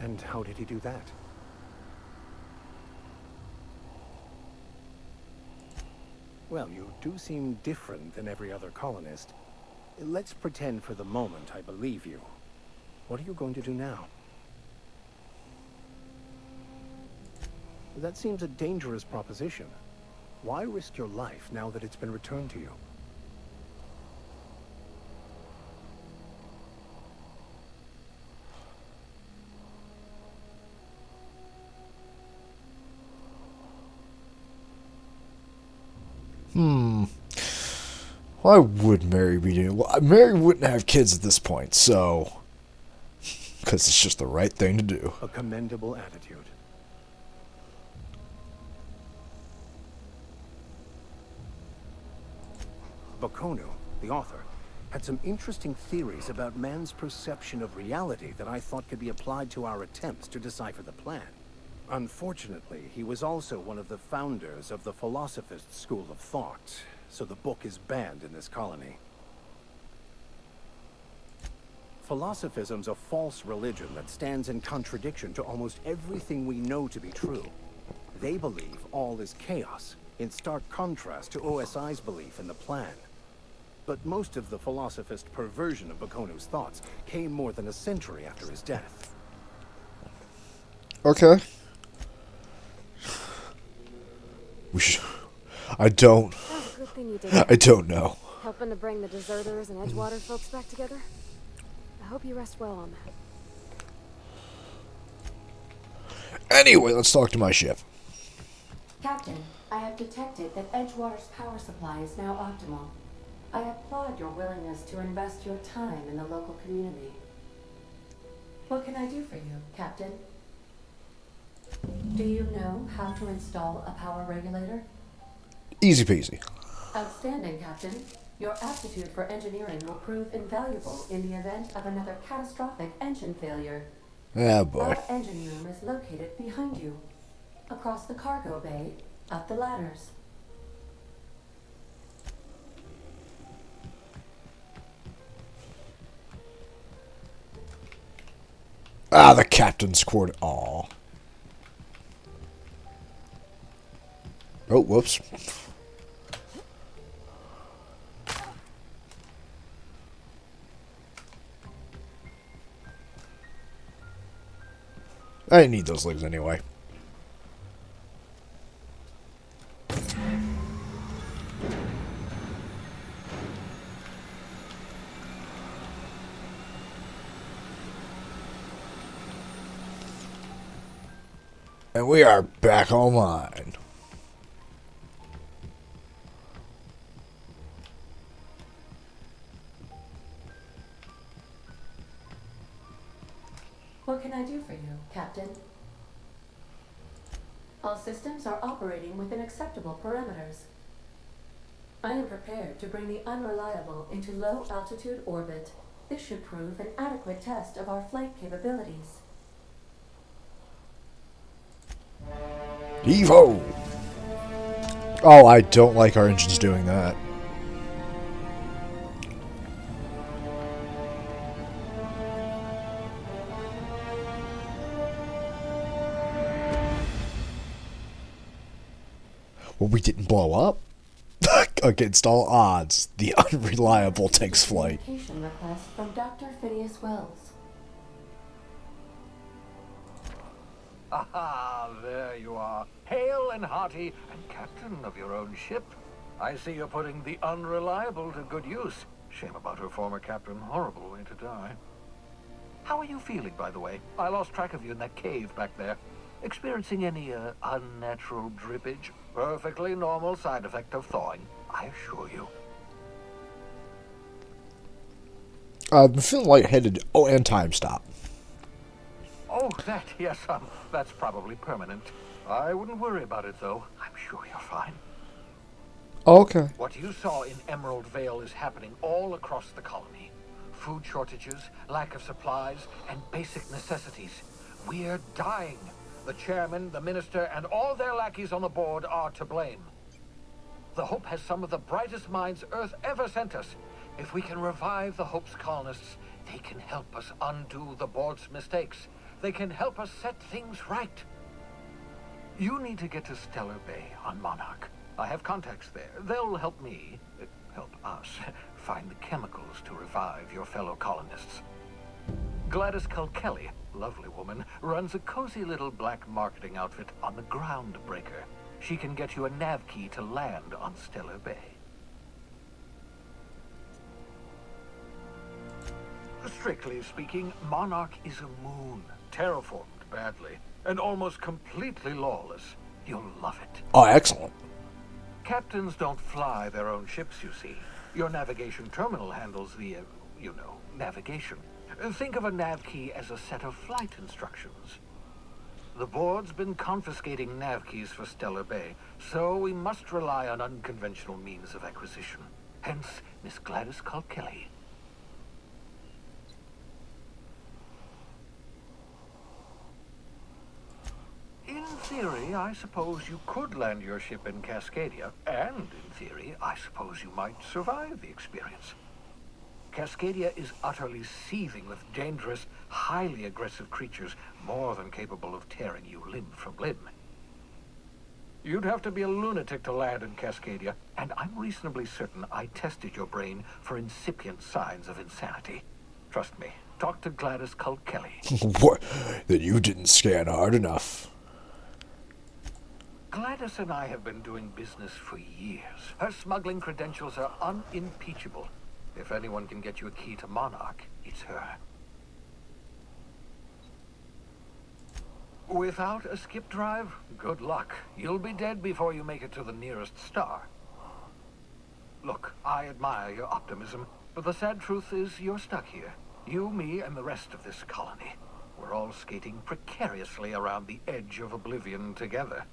And how did he do that? Well, you do seem different than every other colonist. Let's pretend for the moment I believe you. What are you going to do now? That seems a dangerous proposition. Why risk your life now that it's been returned to you? Why would Mary be doing? Well, Mary wouldn't have kids at this point, so because it's just the right thing to do. A commendable attitude. Bakonu, the author, had some interesting theories about man's perception of reality that I thought could be applied to our attempts to decipher the plan. Unfortunately, he was also one of the founders of the Philosophist school of thought, so the book is banned in this colony. Philosophism's a false religion that stands in contradiction to almost everything we know to be true. They believe all is chaos, in stark contrast to OSI's belief in the plan. But most of the Philosophist perversion of Bakonu's thoughts came more than a century after his death. Okay. We should. I don't. That was a good thing you did. I don't know. Helping to bring the deserters and Edgewater folks back together. I hope you rest well on that. Anyway, let's talk to my ship. Captain, I have detected that Edgewater's power supply is now optimal. I applaud your willingness to invest your time in the local community. What can I do for you, Captain? Do you know how to install a power regulator? Easy peasy. Outstanding, Captain. Your aptitude for engineering will prove invaluable in the event of another catastrophic engine failure. Ah, boy. Our engine room is located behind you, across the cargo bay, up the ladders. Ah, the captain's quarter. Aw. Oh, whoops. I didn't need those legs anyway. And we are back online. What can I do for you, Captain? All systems are operating within acceptable parameters. I am prepared to bring the unreliable into low-altitude orbit. This should prove an adequate test of our flight capabilities. Evo! Oh, I don't like our engines doing that. Well, we didn't blow up. Against all odds, the unreliable takes flight. Communication request from Dr. Phineas Wells. Aha, there you are, hale and hearty, and captain of your own ship. I see you're putting the unreliable to good use. Shame about her former captain. Horrible way to die. How are you feeling, by the way? I lost track of you in that cave back there. Experiencing any, unnatural drippage? Perfectly normal side effect of thawing, I assure you. I've been feeling lightheaded. Oh, and time stop. Oh, that, yes, that's probably permanent. I wouldn't worry about it, though. I'm sure you're fine. Okay. What you saw in Emerald Vale is happening all across the colony. Food shortages, lack of supplies, and basic necessities. We're dying. The chairman, the minister, and all their lackeys on the board are to blame. The Hope has some of the brightest minds Earth ever sent us. If we can revive the Hope's colonists, they can help us undo the board's mistakes. They can help us set things right. You need to get to Stellar Bay on Monarch. I have contacts there. They'll help me, help us, find the chemicals to revive your fellow colonists. Gladys Culkelly, lovely woman, runs a cozy little black marketing outfit on the Groundbreaker. She can get you a nav key to land on Stellar Bay. Strictly speaking, Monarch is a moon, terraformed badly, and almost completely lawless. You'll love it. Oh, excellent. Captains don't fly their own ships, you see. Your navigation terminal handles the, navigation. Think of a nav key as a set of flight instructions. The board's been confiscating nav keys for Stellar Bay, so we must rely on unconventional means of acquisition. Hence, Miss Gladys Culkelly. In theory, I suppose you could land your ship in Cascadia, and in theory, I suppose you might survive the experience. Cascadia is utterly seething with dangerous, highly aggressive creatures, more than capable of tearing you limb from limb. You'd have to be a lunatic to land in Cascadia, and I'm reasonably certain I tested your brain for incipient signs of insanity. Trust me, talk to Gladys Culkelly. What? Then you didn't scan hard enough. Gladys and I have been doing business for years. Her smuggling credentials are unimpeachable. If anyone can get you a key to Monarch, it's her. Without a skip drive, good luck. You'll be dead before you make it to the nearest star. Look, I admire your optimism, but the sad truth is you're stuck here. You, me, and the rest of this colony. We're all skating precariously around the edge of oblivion together.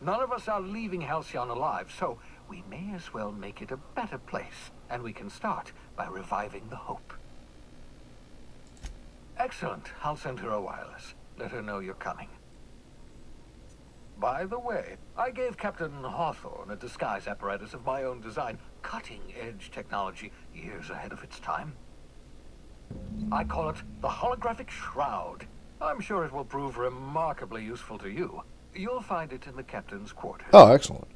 None of us are leaving Halcyon alive, so we may as well make it a better place, and we can start by reviving the Hope. Excellent. I'll send her a wireless. Let her know you're coming. By the way, I gave Captain Hawthorne a disguise apparatus of my own design, cutting-edge technology, years ahead of its time. I call it the Holographic Shroud. I'm sure it will prove remarkably useful to you. You'll find it in the captain's quarters. Oh, excellent.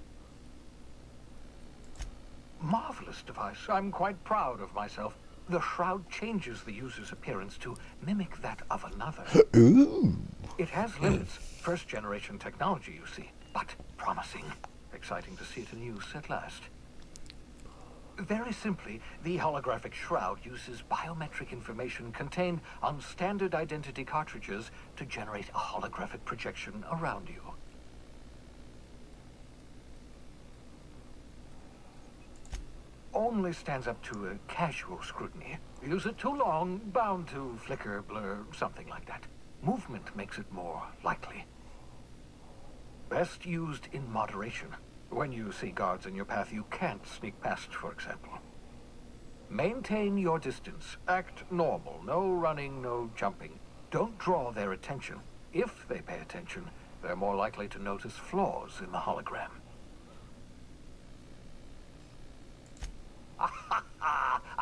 Marvelous device. I'm quite proud of myself. The shroud changes the user's appearance to mimic that of another. Ooh. It has limits. First-generation technology, you see, but promising. Exciting to see it in use at last. Very simply, the holographic shroud uses biometric information contained on standard identity cartridges to generate a holographic projection around you. Only stands up to a casual scrutiny. Use it too long, bound to flicker, blur, something like that. Movement makes it more likely. Best used in moderation. When you see guards in your path you can't sneak past, for example. Maintain your distance. Act normal. No running, no jumping. Don't draw their attention. If they pay attention, they're more likely to notice flaws in the hologram.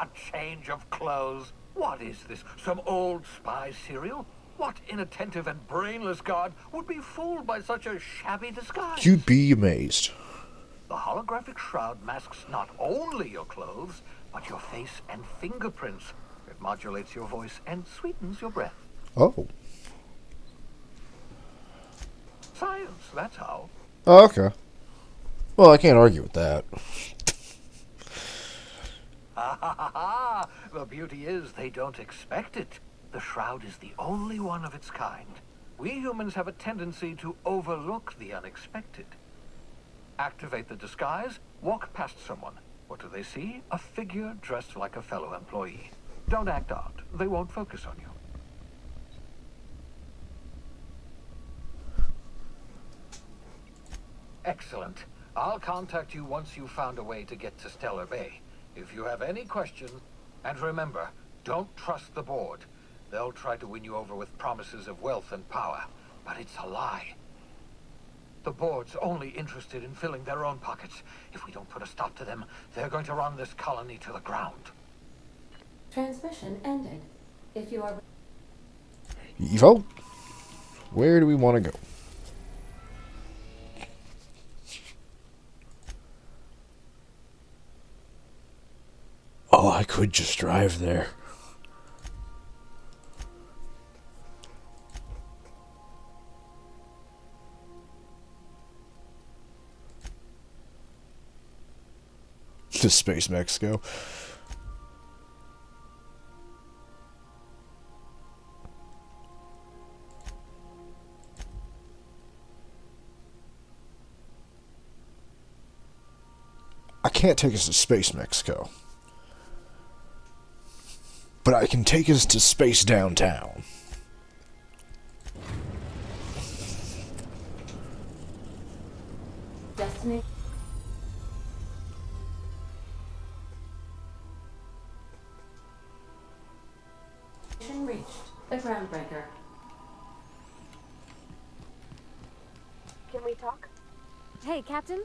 A change of clothes. What is this? Some old spy serial? What inattentive and brainless guard would be fooled by such a shabby disguise? You'd be amazed. The holographic shroud masks not only your clothes, but your face and fingerprints. It modulates your voice and sweetens your breath. Oh. Science, that's how. Oh, okay. Well, I can't argue with that. The beauty is they don't expect it. The shroud is the only one of its kind. We humans have a tendency to overlook the unexpected. Activate the disguise, walk past someone. What do they see? A figure dressed like a fellow employee. Don't act out. They won't focus on you. Excellent. I'll contact you once you've found a way to get to Stellar Bay. If you have any questions, and remember, don't trust the board. They'll try to win you over with promises of wealth and power, but it's a lie. The board's only interested in filling their own pockets. If we don't put a stop to them, they're going to run this colony to the ground. Transmission ended. If you are... Evo? Where do we want to go? Oh, I could just drive there. To Space Mexico. I can't take us to Space Mexico. But I can take us to Space Downtown. Destiny... reached. The Groundbreaker. Can we talk? Hey, Captain.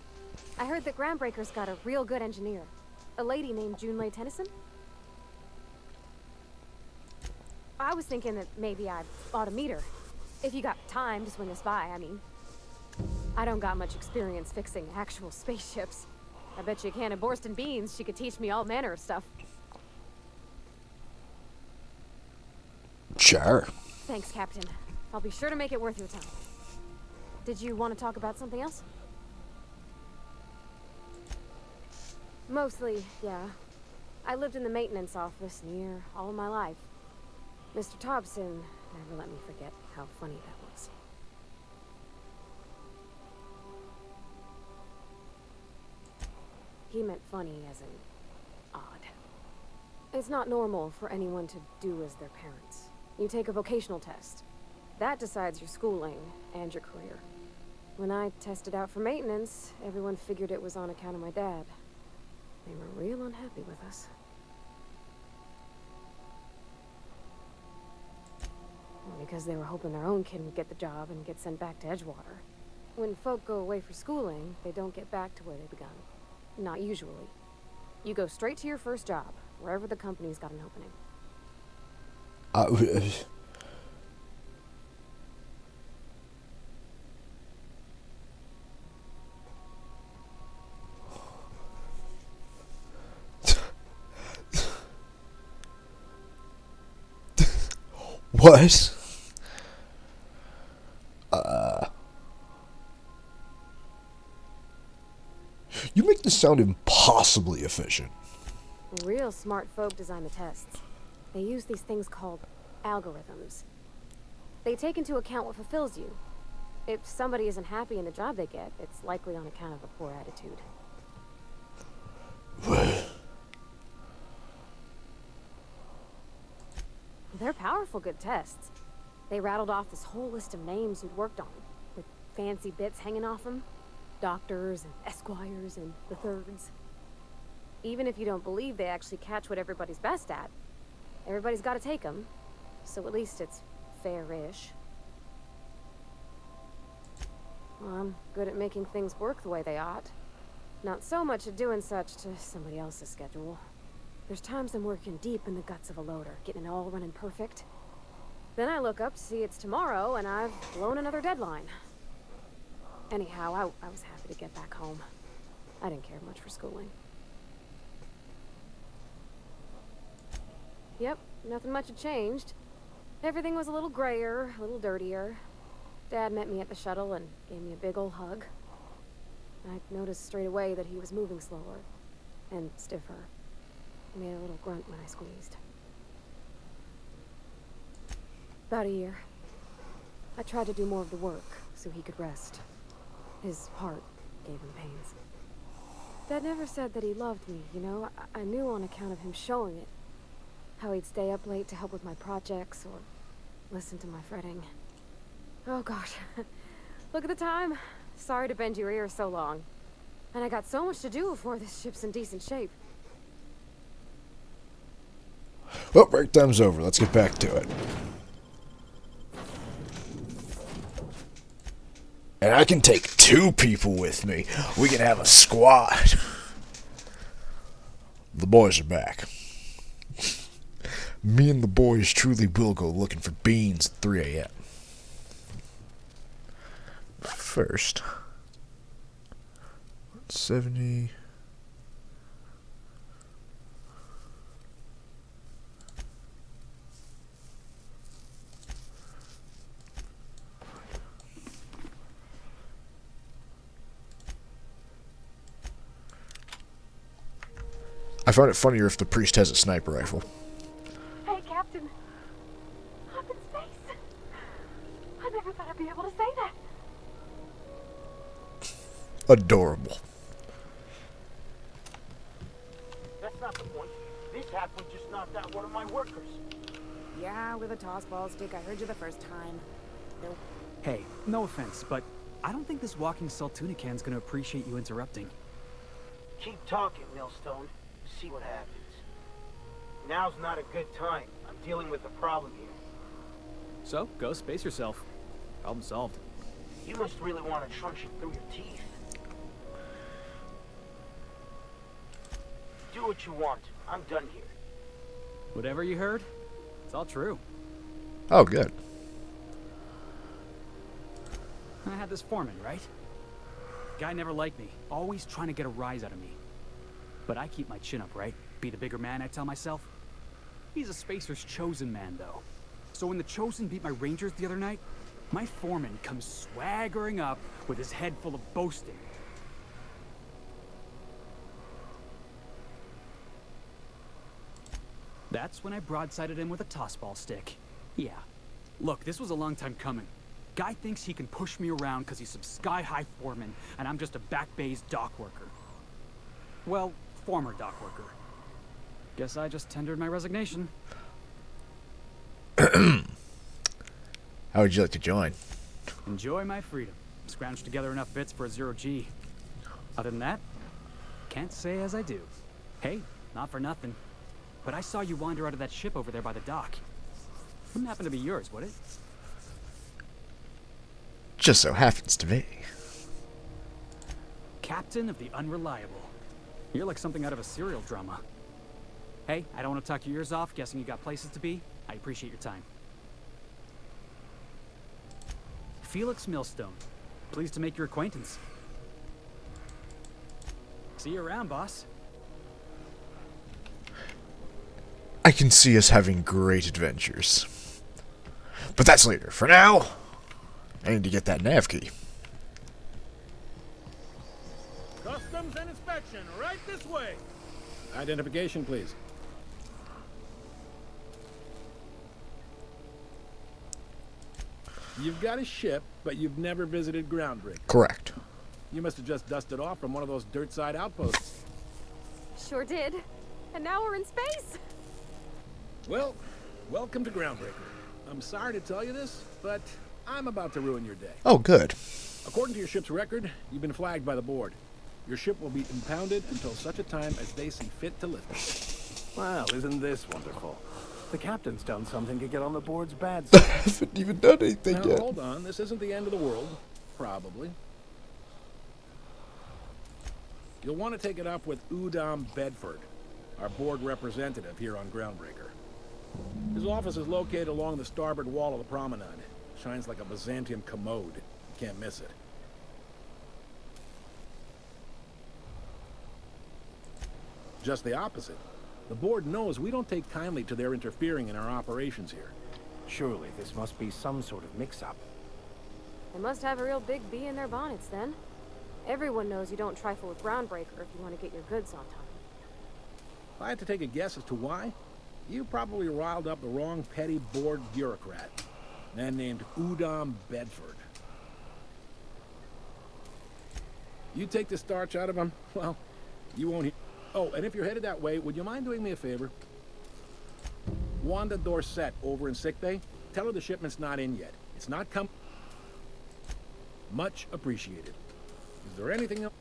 I heard that Groundbreaker's got a real good engineer. A lady named Junlei Tennyson. I was thinking that maybe I ought to meet her. If you got time to swing us by, I mean. I don't got much experience fixing actual spaceships. I bet you a can of Borston beans she could teach me all manner of stuff. Sure. Thanks, Captain. I'll be sure to make it worth your time. Did you want to talk about something else? Mostly, yeah. I lived in the maintenance office near all of my life. Mr. Thompson never let me forget how funny that was. He meant funny as in odd. It's not normal for anyone to do as their parents. You take a vocational test. That decides your schooling and your career. When I tested out for maintenance, everyone figured it was on account of my dad. They were real unhappy with us. Because they were hoping their own kid would get the job and get sent back to Edgewater. When folk go away for schooling, they don't get back to where they begun. Not usually. You go straight to your first job, wherever the company's got an opening. What? You make this sound impossibly efficient. Real smart folk design the tests. They use these things called algorithms. They take into account what fulfills you. If somebody isn't happy in the job they get, it's likely on account of a poor attitude. They're powerful good tests. They rattled off this whole list of names who'd worked on them, with fancy bits hanging off them. Doctors and esquires and the thirds. Even if you don't believe they actually catch what everybody's best at, everybody's got to take them, so at least it's fair-ish. Well, I'm good at making things work the way they ought. Not so much at doing such to somebody else's schedule. There's times I'm working deep in the guts of a loader, getting it all running perfect. Then I look up to see it's tomorrow, and I've blown another deadline. Anyhow, I was happy to get back home. I didn't care much for schooling. Yep, nothing much had changed. Everything was a little grayer, a little dirtier. Dad met me at the shuttle and gave me a big ol' hug. I noticed straight away that he was moving slower and stiffer. He made a little grunt when I squeezed. About a year. I tried to do more of the work so he could rest. His heart gave him pains. Dad never said that he loved me, you know? I knew on account of him showing it. How he'd stay up late to help with my projects or listen to my fretting. Oh gosh. Look at the time. Sorry to bend your ear so long. And I got so much to do before this ship's in decent shape. Well, break time's over. Let's get back to it. And I can take 2 people with me. We can have a squad. The boys are back. Me and the boys truly will go looking for beans at 3 a.m. First, 70. I find it funnier if the priest has a sniper rifle. Hey, Captain. I'm in space. I never thought I'd be able to say that. Adorable. That's not the point. This halfway just knocked out one of my workers. Yeah, with a toss ball stick. I heard you the first time. Nope. Hey, no offense, but I don't think this walking Saltunican's gonna appreciate you interrupting. Keep talking, Millstone. See what happens. Now's not a good time. I'm dealing with a problem here. So, go space yourself. Problem solved. You must really want to truncheon through your teeth. Do what you want. I'm done here. Whatever you heard, it's all true. Oh, good. I had this foreman, right? Guy never liked me, always trying to get a rise out of me. But I keep my chin up, right? Be the bigger man, I tell myself. He's a Spacer's chosen man, though. So when the Chosen beat my Rangers the other night, my foreman comes swaggering up with his head full of boasting. That's when I broadsided him with a tossball stick. Yeah. Look, this was a long time coming. Guy thinks he can push me around because he's some sky-high foreman, and I'm just a back bay's dock worker. Well, former dock worker. Guess I just tendered my resignation. How would you like to join? Enjoy my freedom. Scrounged together enough bits for a 0G. Other than that, can't say as I do. Hey, not for nothing, but I saw you wander out of that ship over there by the dock. Wouldn't happen to be yours, would it? Just so happens to be. Captain of the Unreliable. You're like something out of a serial drama. Hey, I don't want to talk your ears off, guessing you got places to be. I appreciate your time. Felix Millstone. Pleased to make your acquaintance. See you around, boss. I can see us having great adventures. But that's later. For now, I need to get that nav key. Customs and inspection, right this way. Identification, please. You've got a ship, but you've never visited Groundbreaker. Correct. You must have just dusted off from one of those dirt side outposts. Sure did. And now we're in space. Well, welcome to Groundbreaker. I'm sorry to tell you this, but I'm about to ruin your day. Oh, good. According to your ship's record, you've been flagged by the board. Your ship will be impounded until such a time as they see fit to lift it. Well, isn't this wonderful? The captain's done something to get on the board's bad I side. haven't even done anything Now, yet. hold on. This isn't the end of the world. Probably. You'll want to take it up with Udom Bedford, our board representative here on Groundbreaker. His office is located along the starboard wall of the promenade. Shines like a Byzantium commode. You can't miss it. Just the opposite. The board knows we don't take kindly to their interfering in our operations here. Surely this must be some sort of mix-up. They must have a real big bee in their bonnets then. Everyone knows you don't trifle with Groundbreaker if you want to get your goods on time. If I had to take a guess as to why, you probably riled up the wrong petty board bureaucrat, a man named Udom Bedford. You take the starch out of him, well, you won't hear. Oh, and if you're headed that way, would you mind doing me a favor? Wanda Dorset over in sickbay, tell her the shipment's not in yet. It's not come. Much appreciated. Is there anything else?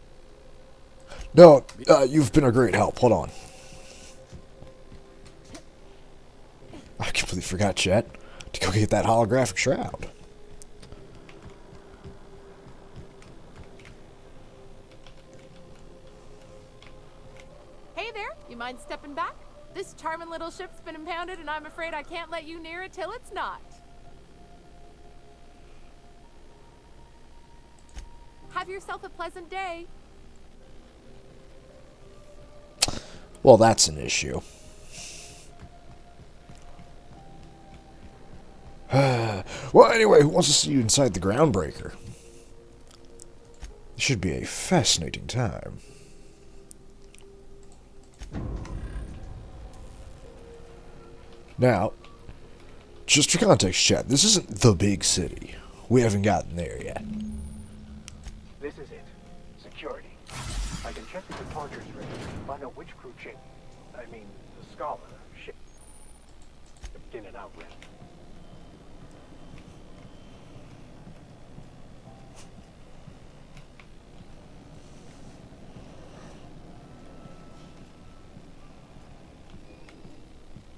No, you've been a great help. Hold on. I completely forgot, Chet, to go get that holographic shroud. Hey there, you mind stepping back? This charming little ship's been impounded and I'm afraid I can't let you near it till it's not. Have yourself a pleasant day. Well, that's an issue. Well, anyway, who wants to see you inside the Groundbreaker? It should be a fascinating time. Now, just for context, chat, this isn't the big city. We haven't gotten there yet. This is it. Security. I can check the departures ready, find out which crew change. I mean, the Scholar ship in and out with.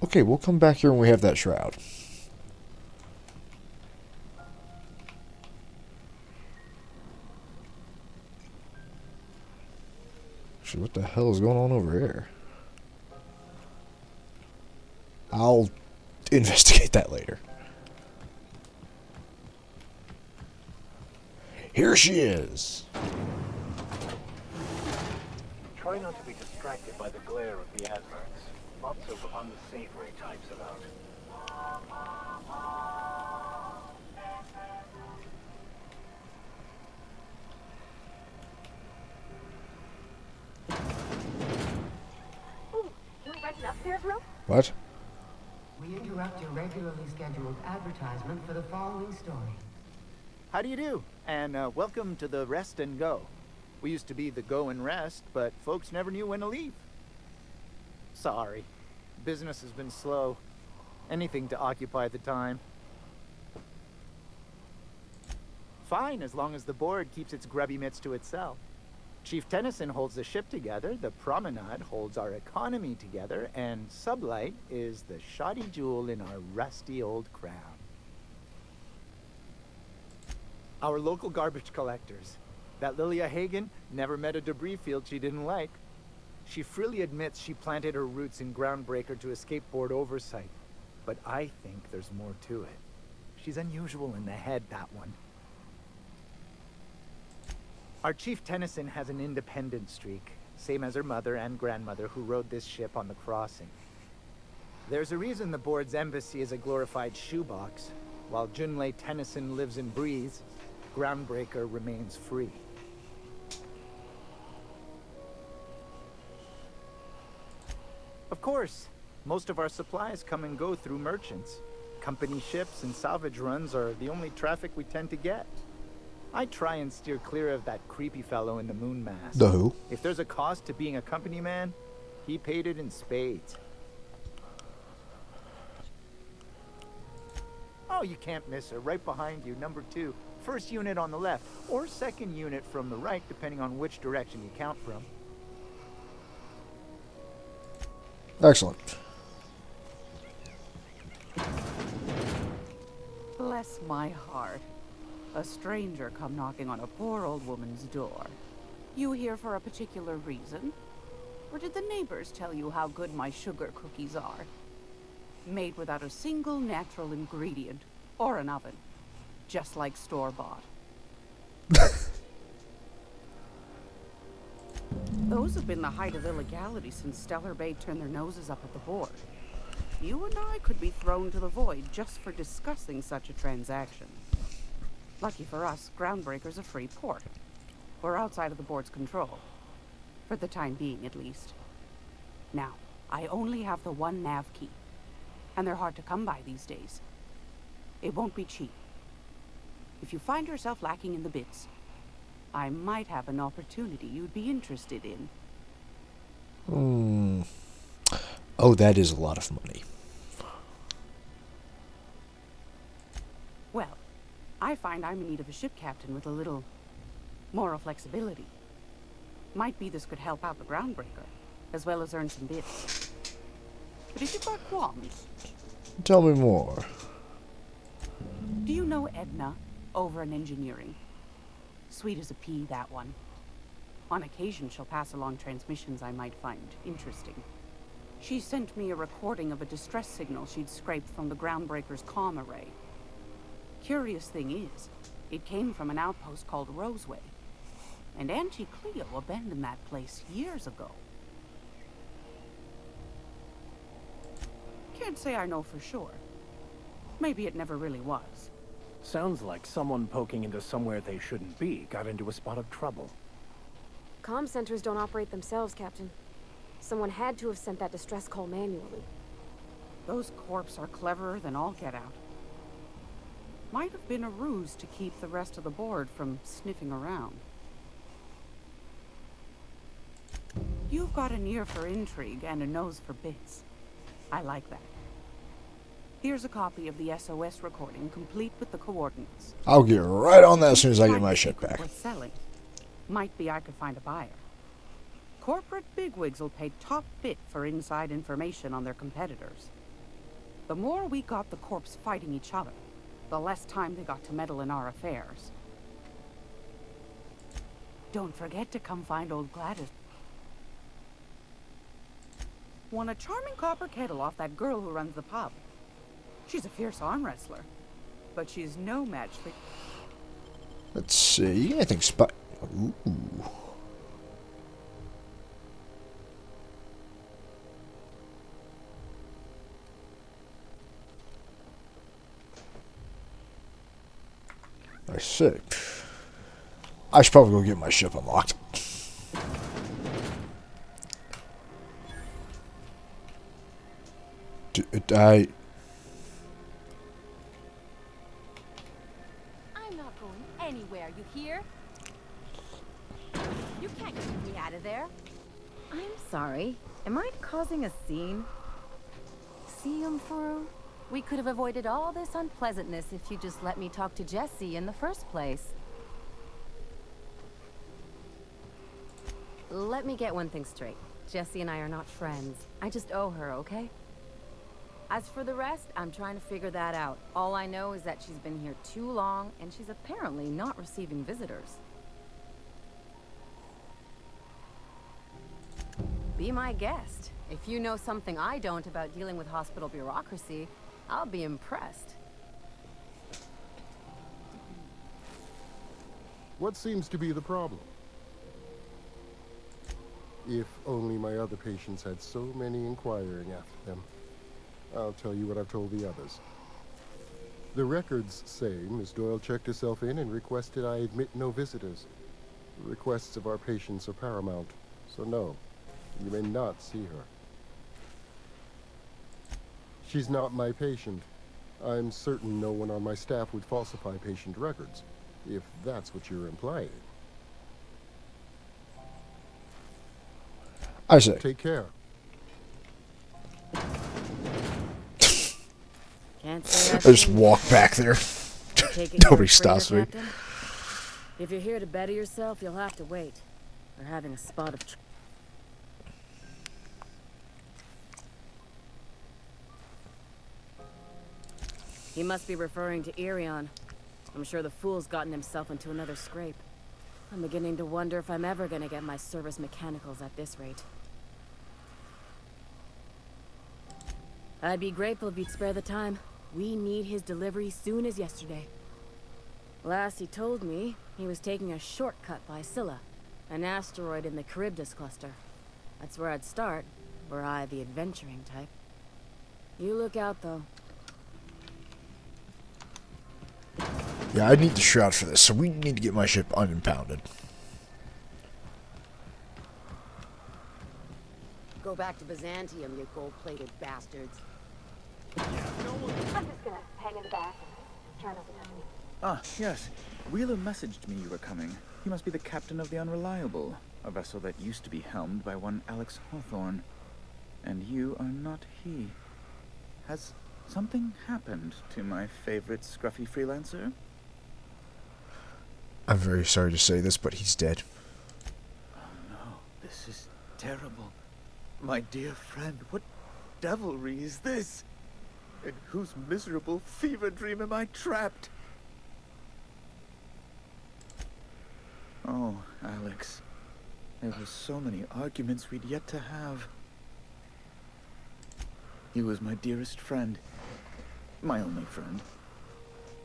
Okay, we'll come back here when we have that shroud. Actually, what the hell is going on over here? I'll investigate that later. Here she is. Try not to be distracted by the glare of the adverts. Lots of unsavory types about. Ooh, can we rent an upstairs room? What? We interrupt your regularly scheduled advertisement for the following story. How do you do? And welcome to the Rest and Go. We used to be the Go and Rest, but folks never knew when to leave. Sorry. Business has been slow. Anything to occupy the time. Fine, as long as the board keeps its grubby mitts to itself. Chief Tennyson holds the ship together, the Promenade holds our economy together, and Sublight is the shoddy jewel in our rusty old crown. Our local garbage collectors. That Lilia Hagen never met a debris field she didn't like. She freely admits she planted her roots in Groundbreaker to escape board oversight. But I think there's more to it. She's unusual in the head, that one. Our Chief Tennyson has an independent streak, same as her mother and grandmother who rode this ship on the crossing. There's a reason the board's embassy is a glorified shoebox. While Junlei Tennyson lives and breathes, Groundbreaker remains free. Of course, most of our supplies come and go through merchants. Company ships and salvage runs are the only traffic we tend to get. I try and steer clear of that creepy fellow in the moon mask. The who? If there's a cost to being a company man, he paid it in spades. Oh, you can't miss her. Right behind you, number 2. First unit on the left, or second unit from the right, depending on which direction you count from. Excellent. Bless my heart. A stranger come knocking on a poor old woman's door. You here for a particular reason? Or did the neighbors tell you how good my sugar cookies are? Made without a single natural ingredient, or an oven. Just like store-bought. Those have been the height of illegality since Stellar Bay turned their noses up at the board. You and I could be thrown to the void just for discussing such a transaction. Lucky for us, Groundbreaker's a free port. We're outside of the board's control. For the time being, at least. Now, I only have the one nav key. And they're hard to come by these days. It won't be cheap. If you find yourself lacking in the bits, I might have an opportunity you'd be interested in. Oh, that is a lot of money. Well, I find I'm in need of a ship captain with a little moral flexibility. Might be this could help out the Groundbreaker, as well as earn some bits. But if you've got qualms... Tell me more. Do you know Edna, over in engineering? Sweet as a pea, that one. On occasion, she'll pass along transmissions I might find interesting. She sent me a recording of a distress signal she'd scraped from the Groundbreaker's comm array. Curious thing is, it came from an outpost called Roseway. And Auntie Cleo abandoned that place years ago. Can't say I know for sure. Maybe it never really was. Sounds like someone poking into somewhere they shouldn't be got into a spot of trouble. Comm centers don't operate themselves, Captain. Someone had to have sent that distress call manually. Those corps are cleverer than all get out. Might have been a ruse to keep the rest of the board from sniffing around. You've got an ear for intrigue and a nose for bits. I like that. Here's a copy of the SOS recording, complete with the coordinates. I'll get right on that as soon as I get my ship back. Worth selling. Might be I could find a buyer. Corporate bigwigs will pay top bit for inside information on their competitors. The more we got the corps fighting each other, the less time they got to meddle in our affairs. Don't forget to come find old Gladys. Won a charming copper kettle off that girl who runs the pub. She's a fierce arm wrestler, but she's no match for... Let's see, I think Spy... Ooh. I see. I should probably go get my ship unlocked. I'm not going anywhere, you hear? You can't keep me out of there. I'm sorry. Am I causing a scene? See, Umfuru? We could have avoided all this unpleasantness if you just let me talk to Jessie in the first place. Let me get one thing straight. Jessie and I are not friends. I just owe her, okay? As for the rest, I'm trying to figure that out. All I know is that she's been here too long, and she's apparently not receiving visitors. Be my guest. If you know something I don't about dealing with hospital bureaucracy, I'll be impressed. What seems to be the problem? If only my other patients had so many inquiring after them. I'll tell you what I've told the others. The records say Miss Doyle checked herself in and requested I admit no visitors. The requests of our patients are paramount, so no, you may not see her. She's not my patient. I'm certain no one on my staff would falsify patient records, if that's what you're implying. I say. Take care. Can't say I I've just seen walk back there. Take it you're Nobody a stops me. freighter, Captain? If you're here to better yourself, you'll have to wait. We're having a spot of He must be referring to Irion. I'm sure the fool's gotten himself into another scrape. I'm beginning to wonder if I'm ever gonna get my service mechanicals at this rate. I'd be grateful if you'd spare the time. We need his delivery soon as yesterday. Last he told me, he was taking a shortcut by Scylla, an asteroid in the Charybdis cluster. That's where I'd start, were I the adventuring type. You look out, though. Yeah, I need the shroud for this, so we need to get my ship unimpounded. Go back to Byzantium, you gold-plated bastards. I'm just gonna hang in the back and try not to touch me. Ah, yes. Wheeler messaged me you were coming. He must be the captain of the Unreliable, a vessel that used to be helmed by one Alex Hawthorne. And you are not he. Has something happened to my favorite scruffy freelancer? I'm very sorry to say this, but he's dead. Oh no, this is terrible. My dear friend, what devilry is this? In whose miserable fever dream am I trapped? Oh, Alex. There were so many arguments we'd yet to have. He was my dearest friend. My only friend.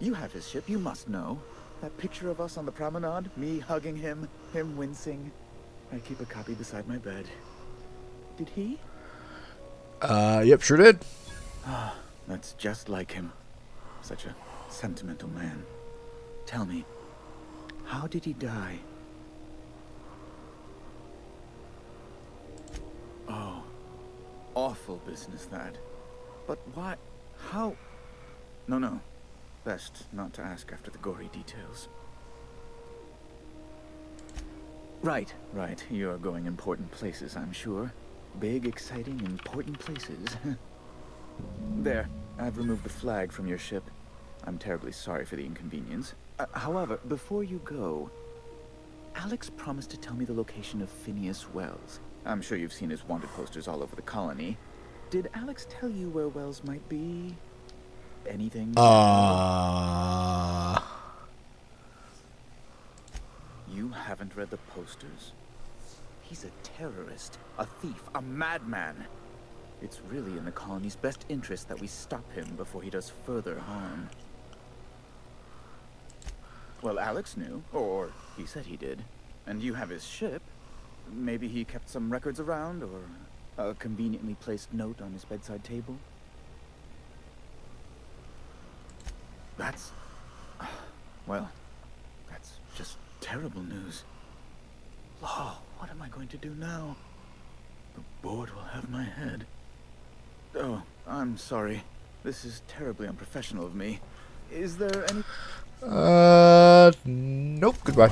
You have his ship, you must know. That picture of us on the promenade, me hugging him, him wincing. I keep a copy beside my bed. Did he? Yep, sure did. Ah, that's just like him. Such a sentimental man. Tell me, how did he die? Oh, awful business that. But why? How? No. Best not to ask after the gory details. Right. You're going important places, I'm sure. Big, exciting, important places. There, I've removed the flag from your ship. I'm terribly sorry for the inconvenience. However, before you go, Alex promised to tell me the location of Phineas Wells. I'm sure you've seen his wanted posters all over the colony. Did Alex tell you where Wells might be? Anything? You haven't read the posters? He's a terrorist, a thief, a madman. It's really in the colony's best interest that we stop him before he does further harm. Well, Alex knew, or he said he did. And you have his ship. Maybe he kept some records around, or a conveniently placed note on his bedside table. That's... well, that's just terrible news. Law, what am I going to do now? The board will have my head. Oh, I'm sorry. This is terribly unprofessional of me. Is there any... Nope, goodbye.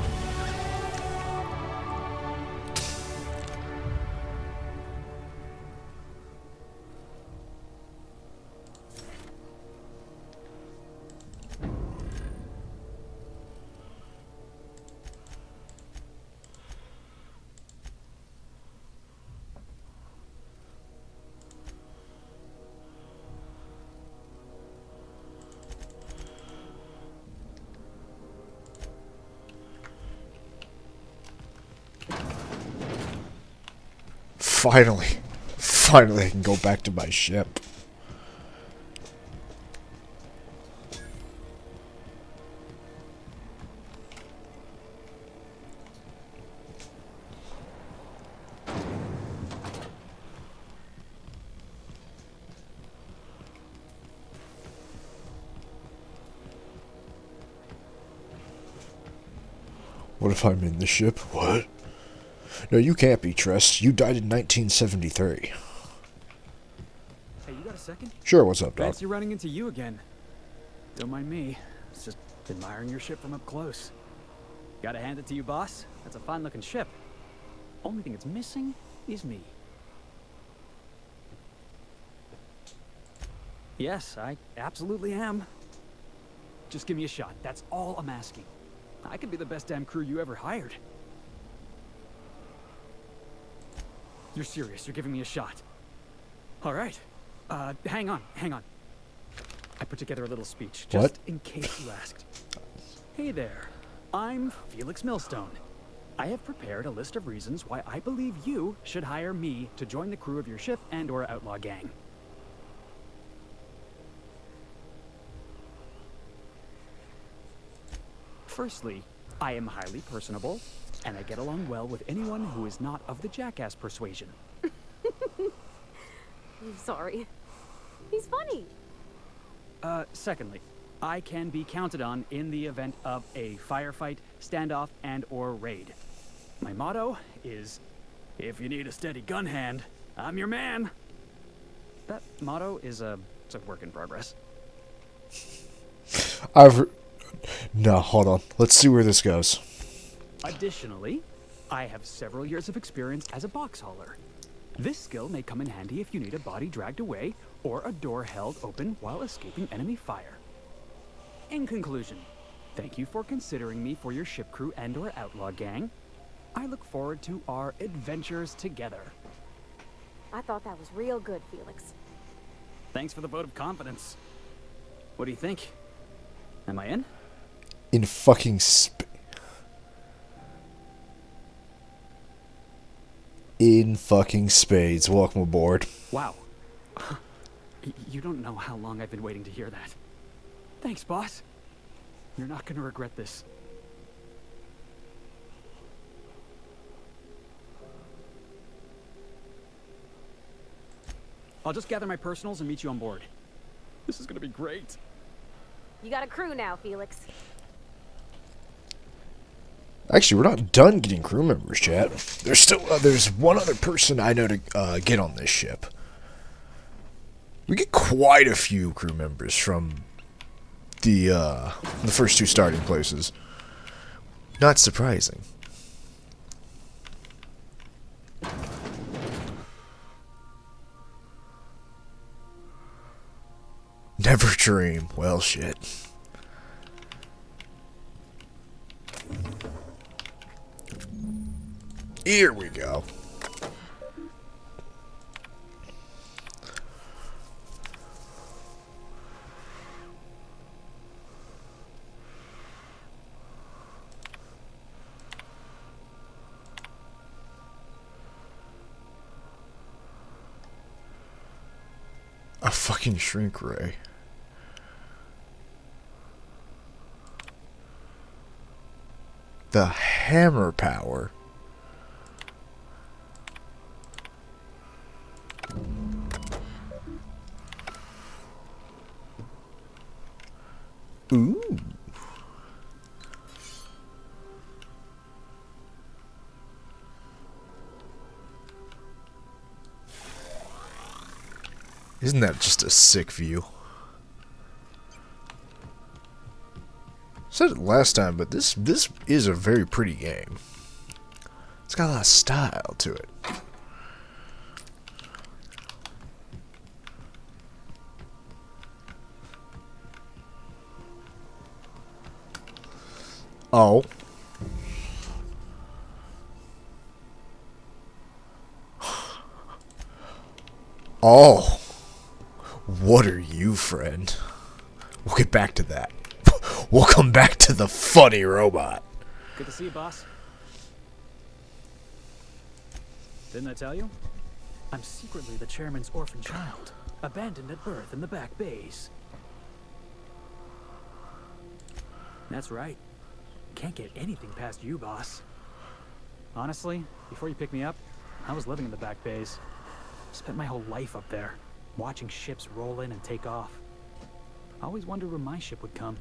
Finally I can go back to my ship. What if I'm in the ship? What? No, you can't be, Tress. You died in 1973. Hey, you got a second? Sure, what's up, dog? Fancy running into you again. Don't mind me. It's just admiring your ship from up close. Gotta hand it to you, boss. That's a fine-looking ship. Only thing it's missing is me. Yes, I absolutely am. Just give me a shot. That's all I'm asking. I could be the best damn crew you ever hired. You're serious. You're giving me a shot. All right. Hang on. I put together a little speech, just in case you asked. Hey there. I'm Felix Millstone. I have prepared a list of reasons why I believe you should hire me to join the crew of your ship and/or outlaw gang. Firstly, I am highly personable, and I get along well with anyone who is not of the jackass persuasion. I'm sorry. He's funny. Secondly, I can be counted on in the event of a firefight, standoff, and/or raid. My motto is, if you need a steady gun hand, I'm your man. That motto is it's a work in progress. No, hold on. Let's see where this goes. Additionally, I have several years of experience as a box hauler. This skill may come in handy if you need a body dragged away or a door held open while escaping enemy fire. In conclusion, thank you for considering me for your ship crew and/or outlaw gang. I look forward to our adventures together. I thought that was real good, Felix. Thanks for the vote of confidence. What do you think? Am I in? In fucking In fucking spades. Welcome aboard. Wow. You don't know how long I've been waiting to hear that. Thanks, boss. You're not gonna regret this. I'll just gather my personals and meet you on board. This is gonna be great. You got a crew now, Felix. Actually, we're not done getting crew members, chat. There's still there's one other person I know to get on this ship. We get quite a few crew members from the first two starting places. Not surprising. Never dream. Well, shit. Here we go. A fucking shrink ray. The hammer power. Ooh. Isn't that just a sick view? Said it last time, but this is a very pretty game. It's got a lot of style to it. Oh. Oh. What are you, friend? We'll get back to that. We'll come back to the funny robot. Good to see you, boss. Didn't I tell you? I'm secretly the chairman's orphan child, abandoned at birth in the back bays. That's right. Can't get anything past you, boss. Honestly, before you picked me up, I was living in the back bays. Spent my whole life up there, watching ships roll in and take off. I always wondered when my ship would come.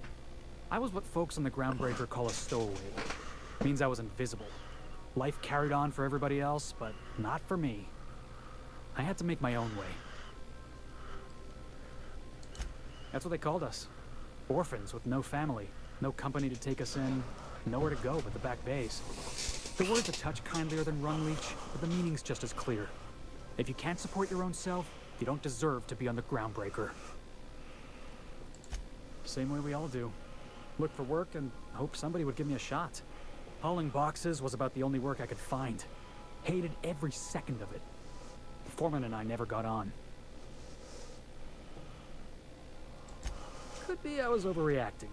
I was what folks on the Groundbreaker call a stowaway. Means I was invisible. Life carried on for everybody else, but not for me. I had to make my own way. That's what they called us. Orphans with no family, no company to take us in, nowhere to go but the back bays. The word's a touch kindlier than Runleech, but the meaning's just as clear. If you can't support your own self, you don't deserve to be on the Groundbreaker. Same way we all do. Look for work and hope somebody would give me a shot. Hauling boxes was about the only work I could find. Hated every second of it. The foreman and I never got on. Could be I was overreacting.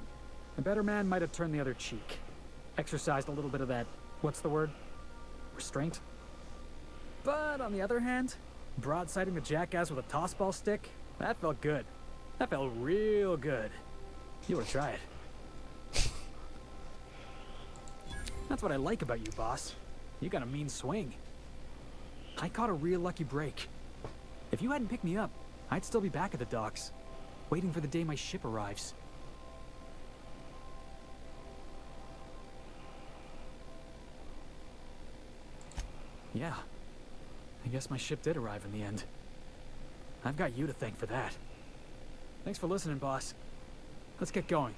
A better man might have turned the other cheek. Exercised a little bit of that, what's the word? Restraint? But on the other hand, broadsiding the jackass with a tossball stick, that felt good. That felt real good. You ought to try it. That's what I like about you, boss. You got a mean swing. I caught a real lucky break. If you hadn't picked me up, I'd still be back at the docks, waiting for the day my ship arrives. Yeah, I guess my ship did arrive in the end. I've got you to thank for that. Thanks for listening, boss. Let's get going.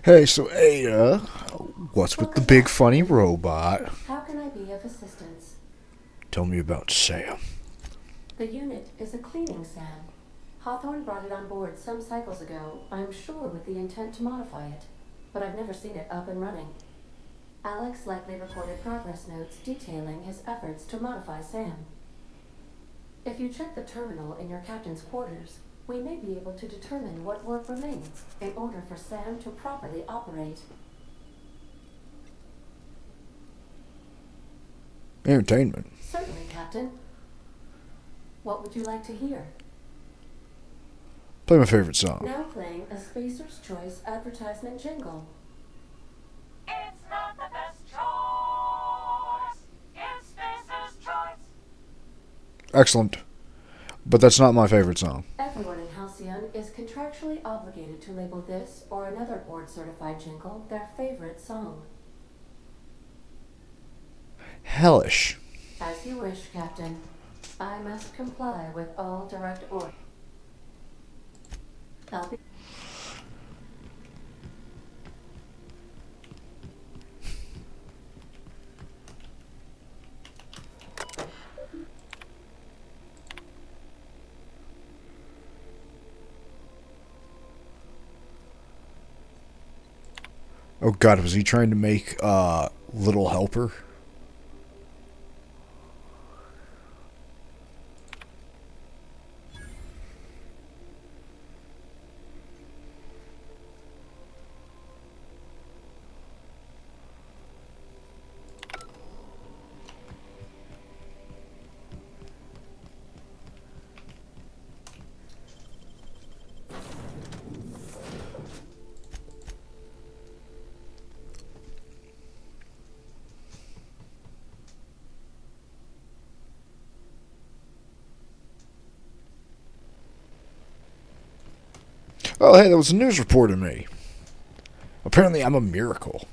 Hey, so Ada, what's with the big funny robot? How can I be of assistance? Tell me about Sam. The unit is a cleaning Sam. Hawthorne brought it on board some cycles ago, I'm sure with the intent to modify it. But I've never seen it up and running. Alex likely recorded progress notes detailing his efforts to modify Sam. If you check the terminal in your captain's quarters, we may be able to determine what work remains in order for Sam to properly operate. Entertainment. Certainly, Captain. What would you like to hear? Play my favorite song. Now playing a Spacer's Choice advertisement jingle. It's not the best choice. It's Spacer's Choice. Excellent. But that's not my favorite song. Everyone in Halcyon is contractually obligated to label this or another board-certified jingle their favorite song. Hellish. As you wish, Captain. I must comply with all direct orders. I'll be... Oh god, was he trying to make Little Helper? Oh, hey, that was a news report of me. Apparently, I'm a miracle.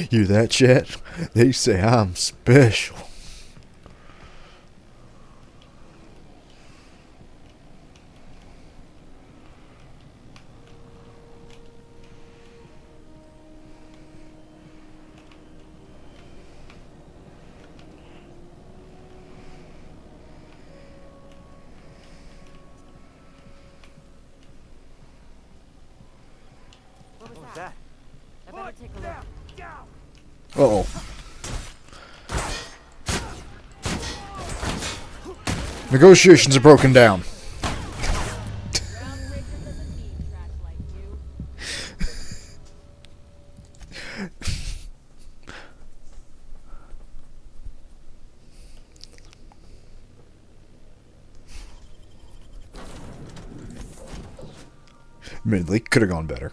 You that, chat? They say I'm special. What was that? I better take a look. Uh-oh. Negotiations are broken down. Admittedly, could have gone better.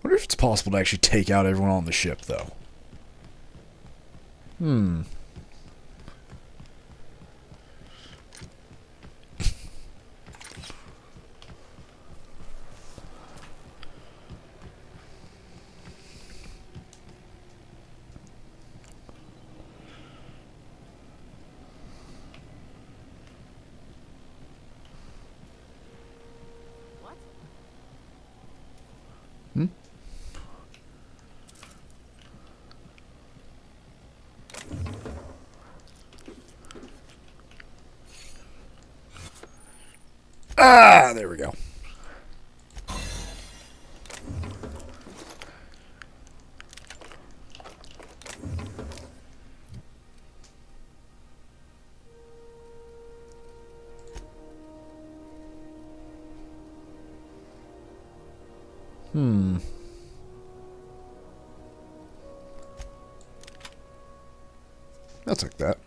I wonder if it's possible to actually take out everyone on the ship, though. Ah, there we go. I'll take that.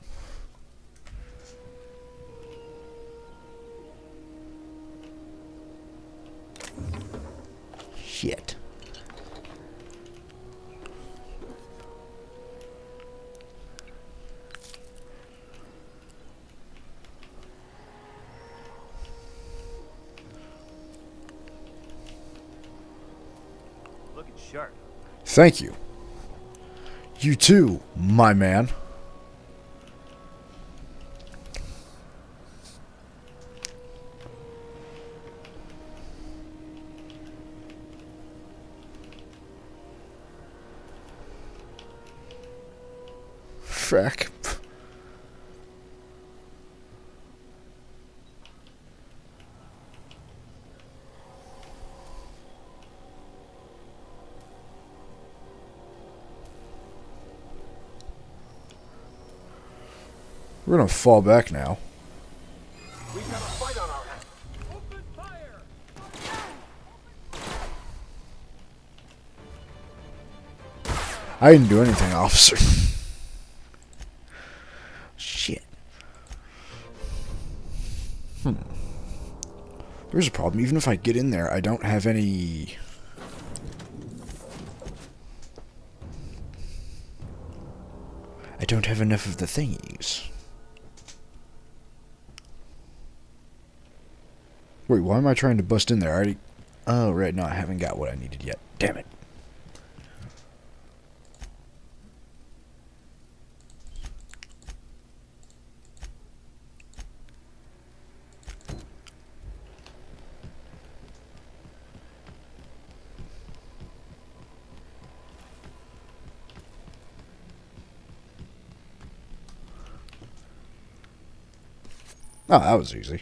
Shit. Looking sharp. Thank you. You too, my man. Frack. We're gonna fall back now. We've got a fight on our hands. Open fire! I didn't do anything, officer. Shit. There's a problem. Even if I get in there, I don't have any... I don't have enough of the thingies. Wait, why am I trying to bust in there? I already... Oh, right, no, I haven't got what I needed yet. Damn it. Oh, that was easy.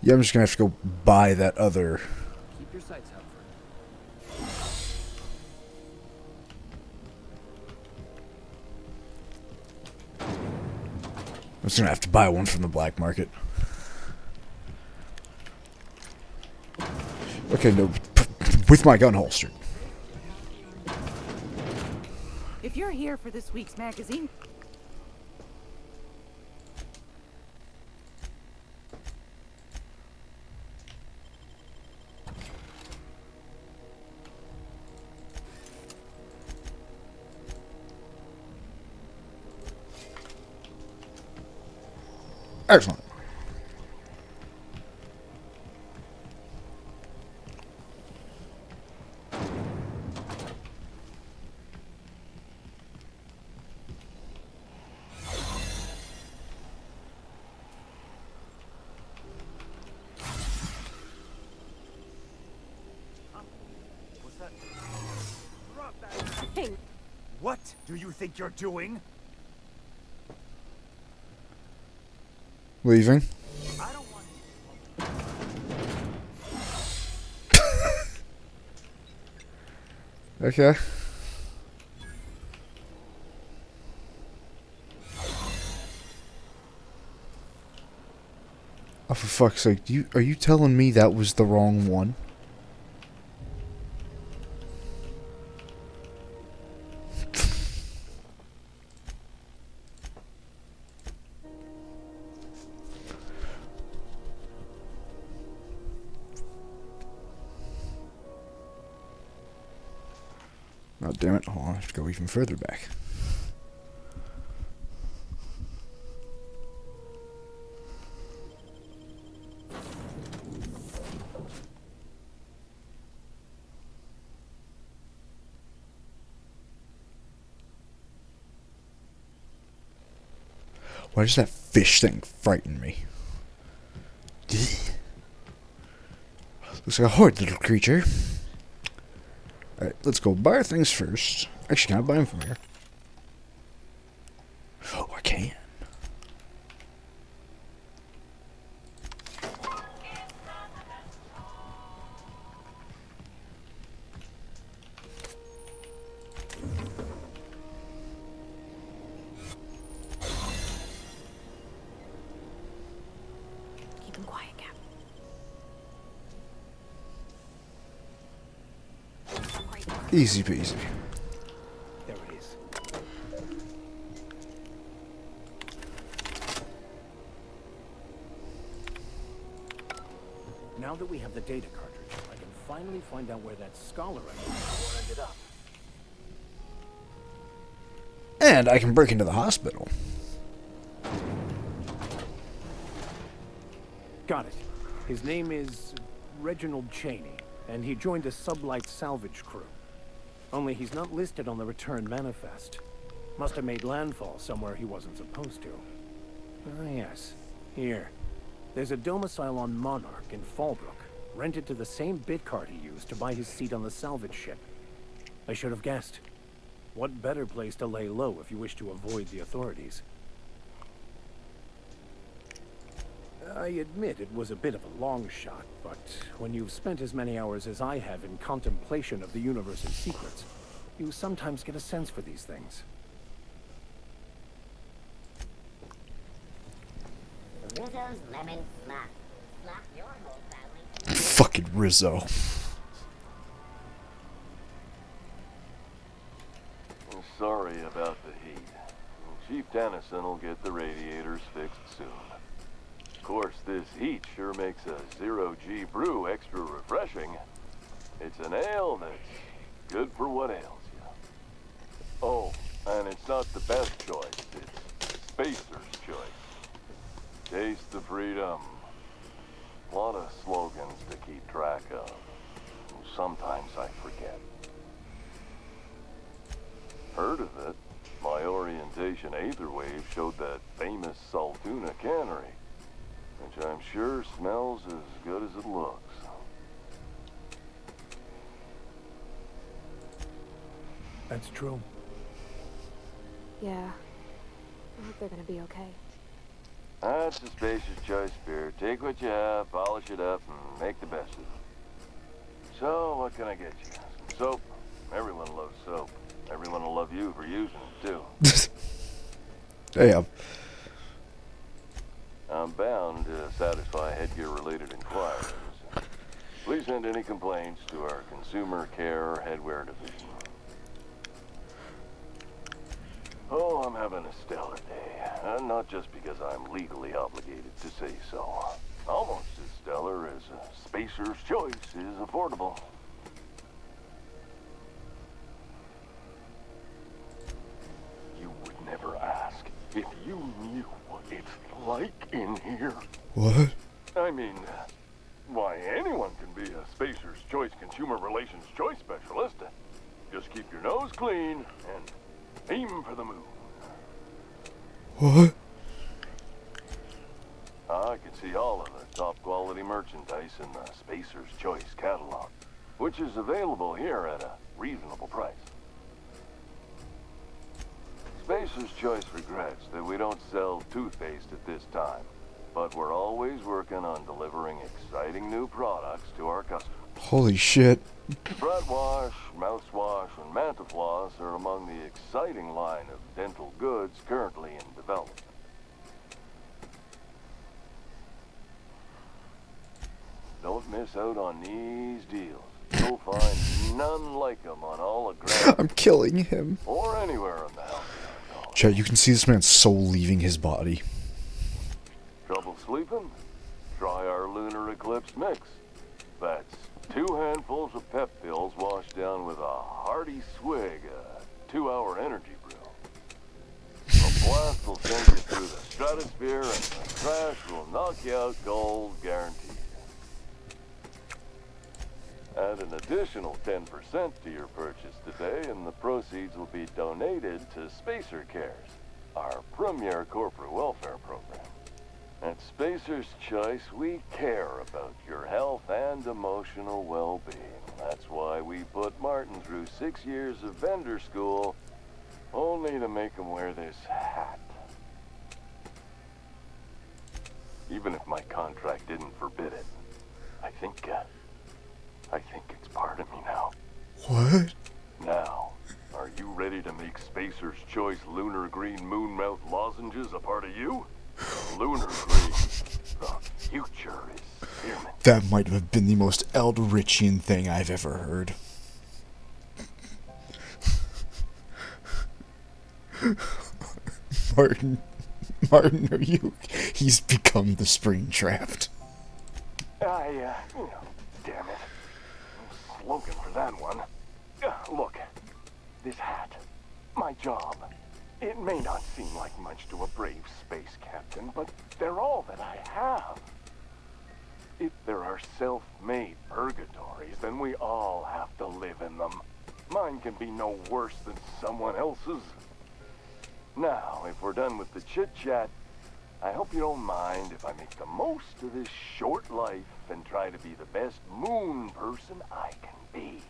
Yeah, I'm just gonna have to go buy that other... Keep your sights out for I'm just gonna have to buy one from the black market. Okay, no, with my gun holstered. If you're here for this week's magazine, Excellent. What do you think you're doing? Leaving. Okay. Oh, for fuck's sake, are you telling me that was the wrong one? Oh, damn it. Hold on, I have to go even further back. Why does that fish thing frighten me? Looks like a horrid little creature. Alright, let's go buy our things first. Actually, can I buy them from here? Oh, I can. Keep him quiet, Cap. Easy peasy. There it is. Now that we have the data cartridge, I can finally find out where that scholar I looked for ended up. And I can break into the hospital. Got it. His name is Reginald Cheney, and he joined a sublight salvage crew. Only he's not listed on the return manifest. Must have made landfall somewhere he wasn't supposed to. Ah, yes. Here. There's a domicile on Monarch in Fallbrook, rented to the same bit card he used to buy his seat on the salvage ship. I should have guessed. What better place to lay low if you wish to avoid the authorities? I admit it was a bit of a long shot, but when you've spent as many hours as I have in contemplation of the universe's secrets, you sometimes get a sense for these things. Rizzo's lemon fluff. Fluff your whole family. Fucking Rizzo. Sorry about the heat. Chief Dennison will get the radiators fixed soon. Of course, this heat sure makes a zero-G brew extra refreshing. It's an ale that's good for what ails you. Oh, and it's not the best choice. It's Spacer's choice. Taste the freedom. A lot of slogans to keep track of. Sometimes I forget. Heard of it? My orientation Aetherwave showed that famous Saltuna cannery, which I'm sure smells as good as it looks. That's true. Yeah. I hope they're gonna be okay. That's a Spacer's Choice beer. Take what you have, polish it up, and make the best of it. So, what can I get you? Some soap? Everyone loves soap. Everyone will love you for using it, too. Damn. I'm bound to satisfy headgear-related inquiries. Please send any complaints to our Consumer Care Headwear Division. Oh, I'm having a stellar day. And not just because I'm legally obligated to say so. Almost as stellar as a Spacer's Choice is affordable. You would never ask if you knew what it's like in here. What? I mean, why, anyone can be a Spacer's Choice Consumer Relations Choice Specialist. Just keep your nose clean and aim for the moon. What? I can see all of the top quality merchandise in the Spacer's Choice catalog, which is available here at a reasonable price. Spacer's Choice regrets that we don't sell toothpaste at this time, but we're always working on delivering exciting new products to our customers. Holy shit. Breath wash, mouthwash, and Mantafloss are among the exciting line of dental goods currently in development. Don't miss out on these deals. You'll find none like them on all of Grand I'm killing him. or anywhere in the hell. Chat, you can see this man's soul leaving his body. Trouble sleeping? Try our Lunar Eclipse mix. That's 2 handfuls of pep pills washed down with a hearty swig of 2-hour energy brew. A blast will send you through the stratosphere and the crash will knock you out cold, guaranteed. Add an additional 10% to your purchase today and the proceeds will be donated to Spacer Cares, our premier corporate welfare program. At Spacer's Choice, we care about your health and emotional well-being. That's why we put Martin through 6 years of vendor school, only to make him wear this hat. Even if my contract didn't forbid it, I think it's part of me now. What? Now, are you ready to make Spacer's Choice Lunar Green Moonmouth lozenges a part of you? Lunar Green. The future is spearmint. That might have been the most Eldritchian thing I've ever heard. Martin, are you? He's become the Springtrap. Damn it. Slogan for that one. Look, this hat, my job. It may not seem like much to a brave space captain, but they're all that I have. If there are self-made purgatories, then we all have to live in them. Mine can be no worse than someone else's. Now, if we're done with the chit-chat, I hope you don't mind if I make the most of this short life and try to be the best moon person I can be.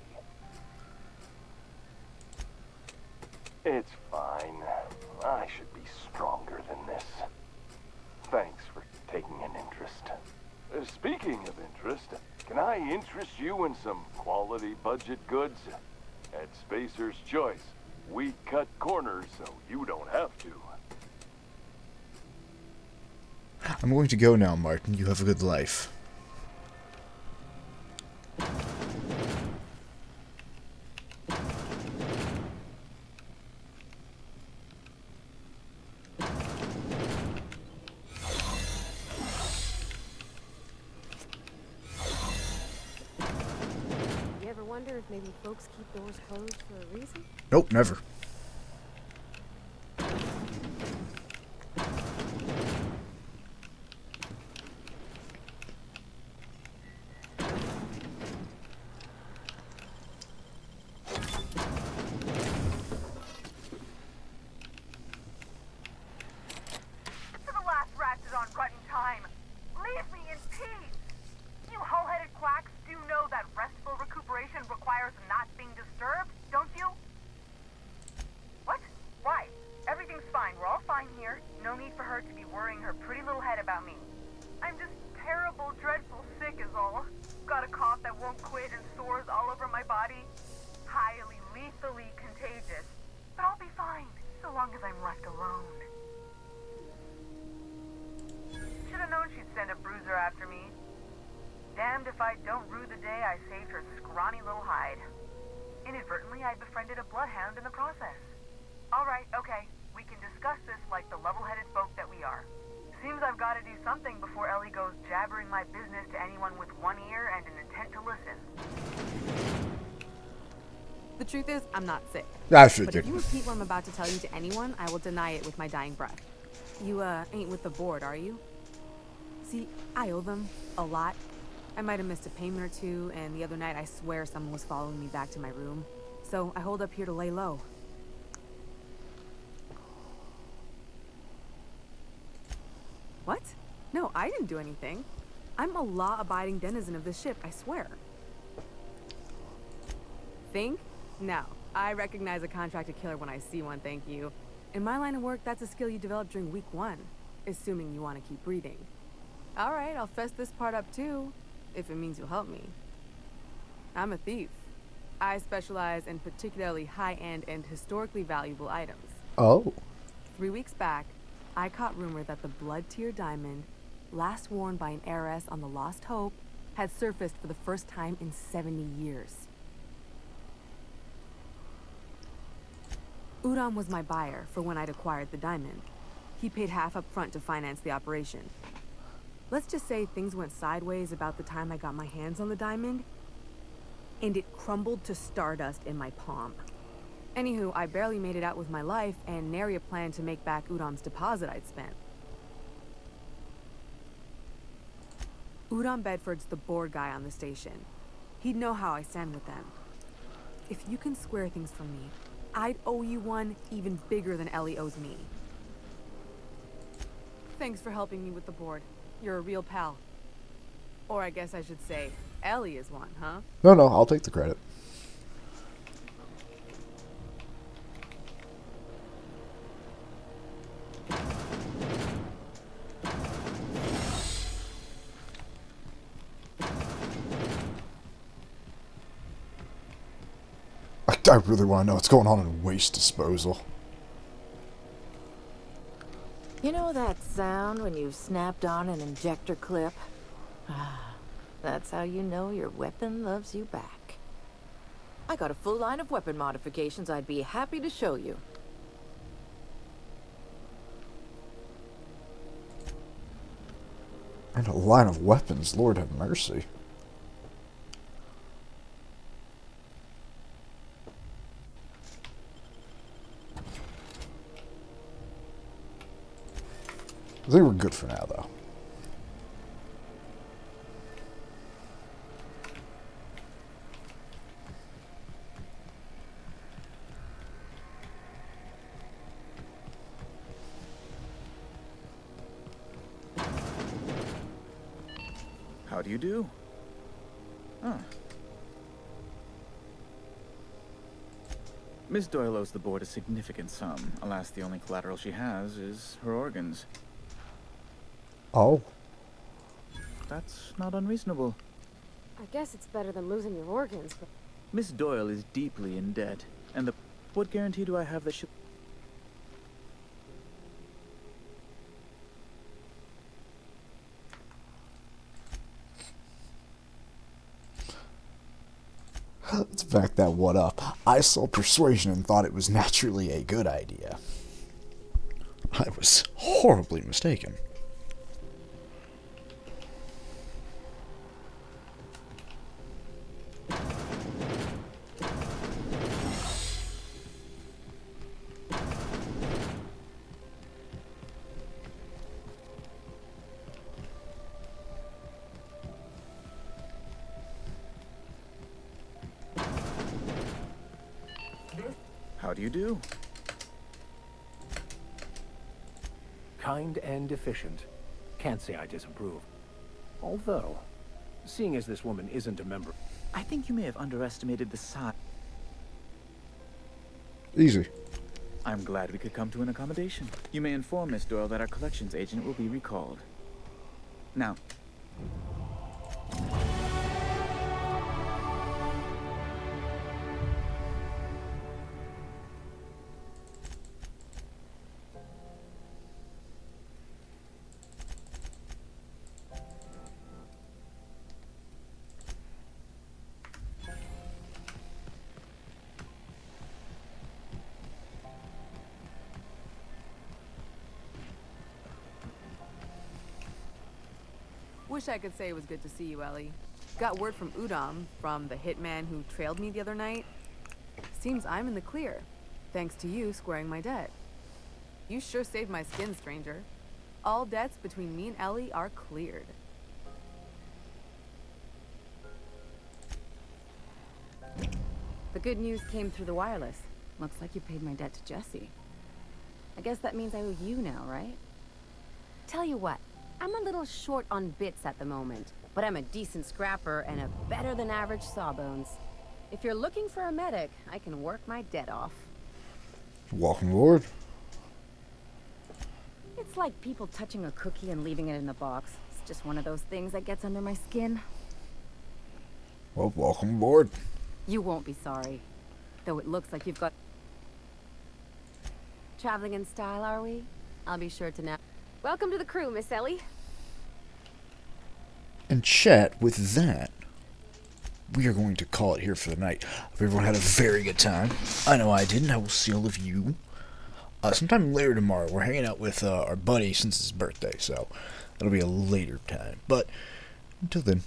It's fine. I should be stronger than this. Thanks for taking an interest. Speaking of interest, can I interest you in some quality budget goods? At Spacer's Choice, we cut corners so you don't have to. I'm going to go now, Martin. You have a good life. You ever wonder if maybe folks keep doors closed for a reason? Nope, never. To the last rat is on rutting time. Leave me in peace. You hull-headed quacks do know that restful recuperation requires not being disturbed, don't you? What? Why? Everything's fine. We're all fine here. No need for her to be worrying her pretty little head about me. I'm just terrible, dreadful sick is all. Got a cough that won't quit and sores all over my body. Highly, lethally contagious. But I'll be fine, so long as I'm left alone. Should have known she'd send a bruiser after me. Damned if I don't rue the day I saved her scrawny little hide. Inadvertently, I befriended a bloodhound in the process. Alright, okay. We can discuss this like the level-headed folk that we are. Seems I've got to do something before Ellie goes jabbering my business to anyone with one ear and an intent to listen. The truth is, I'm not sick. I But figured. if you repeat what I'm about to tell you to anyone, I will deny it with my dying breath. You, ain't with the board, are you? See, I owe them a lot. I might have missed a payment or two, and the other night I swear someone was following me back to my room. So I hold up here to lay low. What? No, I didn't do anything. I'm a law-abiding denizen of this ship, I swear. Think? No. I recognize a contracted killer when I see one, thank you. In my line of work, that's a skill you develop during week 1, assuming you want to keep breathing. All right, I'll fess this part up too, if it means you'll help me. I'm a thief. I specialize in particularly high-end and historically valuable items. Oh. 3 weeks back, I caught rumor that the Blood Tier diamond, last worn by an heiress on the Lost Hope, had surfaced for the first time in 70 years. Udom was my buyer for when I'd acquired the diamond. He paid half up front to finance the operation. Let's just say things went sideways about the time I got my hands on the diamond, and it crumbled to stardust in my palm. Anywho, I barely made it out with my life, and nary a plan to make back Udom's deposit I'd spent. Udom Bedford's the board guy on the station. He'd know how I stand with them. If you can square things for me, I'd owe you one even bigger than Ellie owes me. Thanks for helping me with the board. You're a real pal. Or I guess I should say, Ellie is one, huh? No, I'll take the credit. I really want to know what's going on in waste disposal. You know that sound when you've snapped on an injector clip? That's how you know your weapon loves you back. I got a full line of weapon modifications I'd be happy to show you. And a line of weapons, Lord have mercy. I think we're good for now, though. How do you do? Ah. Miss Doyle owes the board a significant sum. Alas, the only collateral she has is her organs. Oh. That's not unreasonable. I guess it's better than losing your organs, but... Miss Doyle is deeply in debt, and what guarantee do I have that she'll... Let's back that one up. I saw persuasion and thought it was naturally a good idea. I was horribly mistaken. How do you do? Kind and efficient. Can't say I disapprove. Although, seeing as this woman isn't a member... I think you may have underestimated the size. Easy. I'm glad we could come to an accommodation. You may inform Miss Doyle that our collections agent will be recalled. Now. Wish I could say it was good to see you, Ellie. Got word from Udom, from the hitman who trailed me the other night. Seems I'm in the clear, thanks to you squaring my debt. You sure saved my skin, stranger. All debts between me and Ellie are cleared. The good news came through the wireless. Looks like you paid my debt to Jesse. I guess that means I owe you now, right? Tell you what, I'm a little short on bits at the moment, but I'm a decent scrapper and a better than average sawbones. If you're looking for a medic, I can work my debt off. Welcome, Lord. It's like people touching a cookie and leaving it in the box. It's just one of those things that gets under my skin. Well, welcome aboard. You won't be sorry. Though it looks like you've got... Traveling in style, are we? I'll be sure to know. Welcome to the crew, Miss Ellie. And chat, with that, we are going to call it here for the night. Hope everyone had a very good time. I know I did, and I will see all of you sometime later tomorrow. We're hanging out with our buddy since it's his birthday, so that'll be a later time. But until then,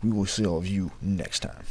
we will see all of you next time.